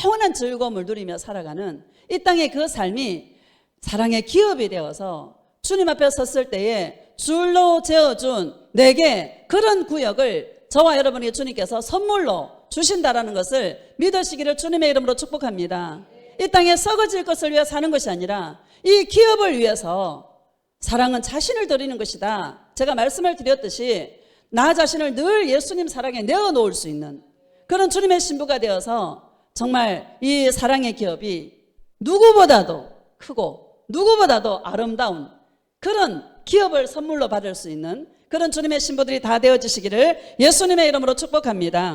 영원한 즐거움을 누리며 살아가는 이 땅의 그 삶이 사랑의 기업이 되어서 주님 앞에 섰을 때에 줄로 재어준 내게 그런 구역을 저와 여러분이 주님께서 선물로 주신다라는 것을 믿으시기를 주님의 이름으로 축복합니다. 이 땅에 썩어질 것을 위해 사는 것이 아니라 이 기업을 위해서, 사랑은 자신을 드리는 것이다. 제가 말씀을 드렸듯이 나 자신을 늘 예수님 사랑에 내어놓을 수 있는 그런 주님의 신부가 되어서 정말 이 사랑의 기업이 누구보다도 크고 누구보다도 아름다운 그런 기업을 선물로 받을 수 있는 그런 주님의 신부들이 다 되어지시기를 예수님의 이름으로 축복합니다.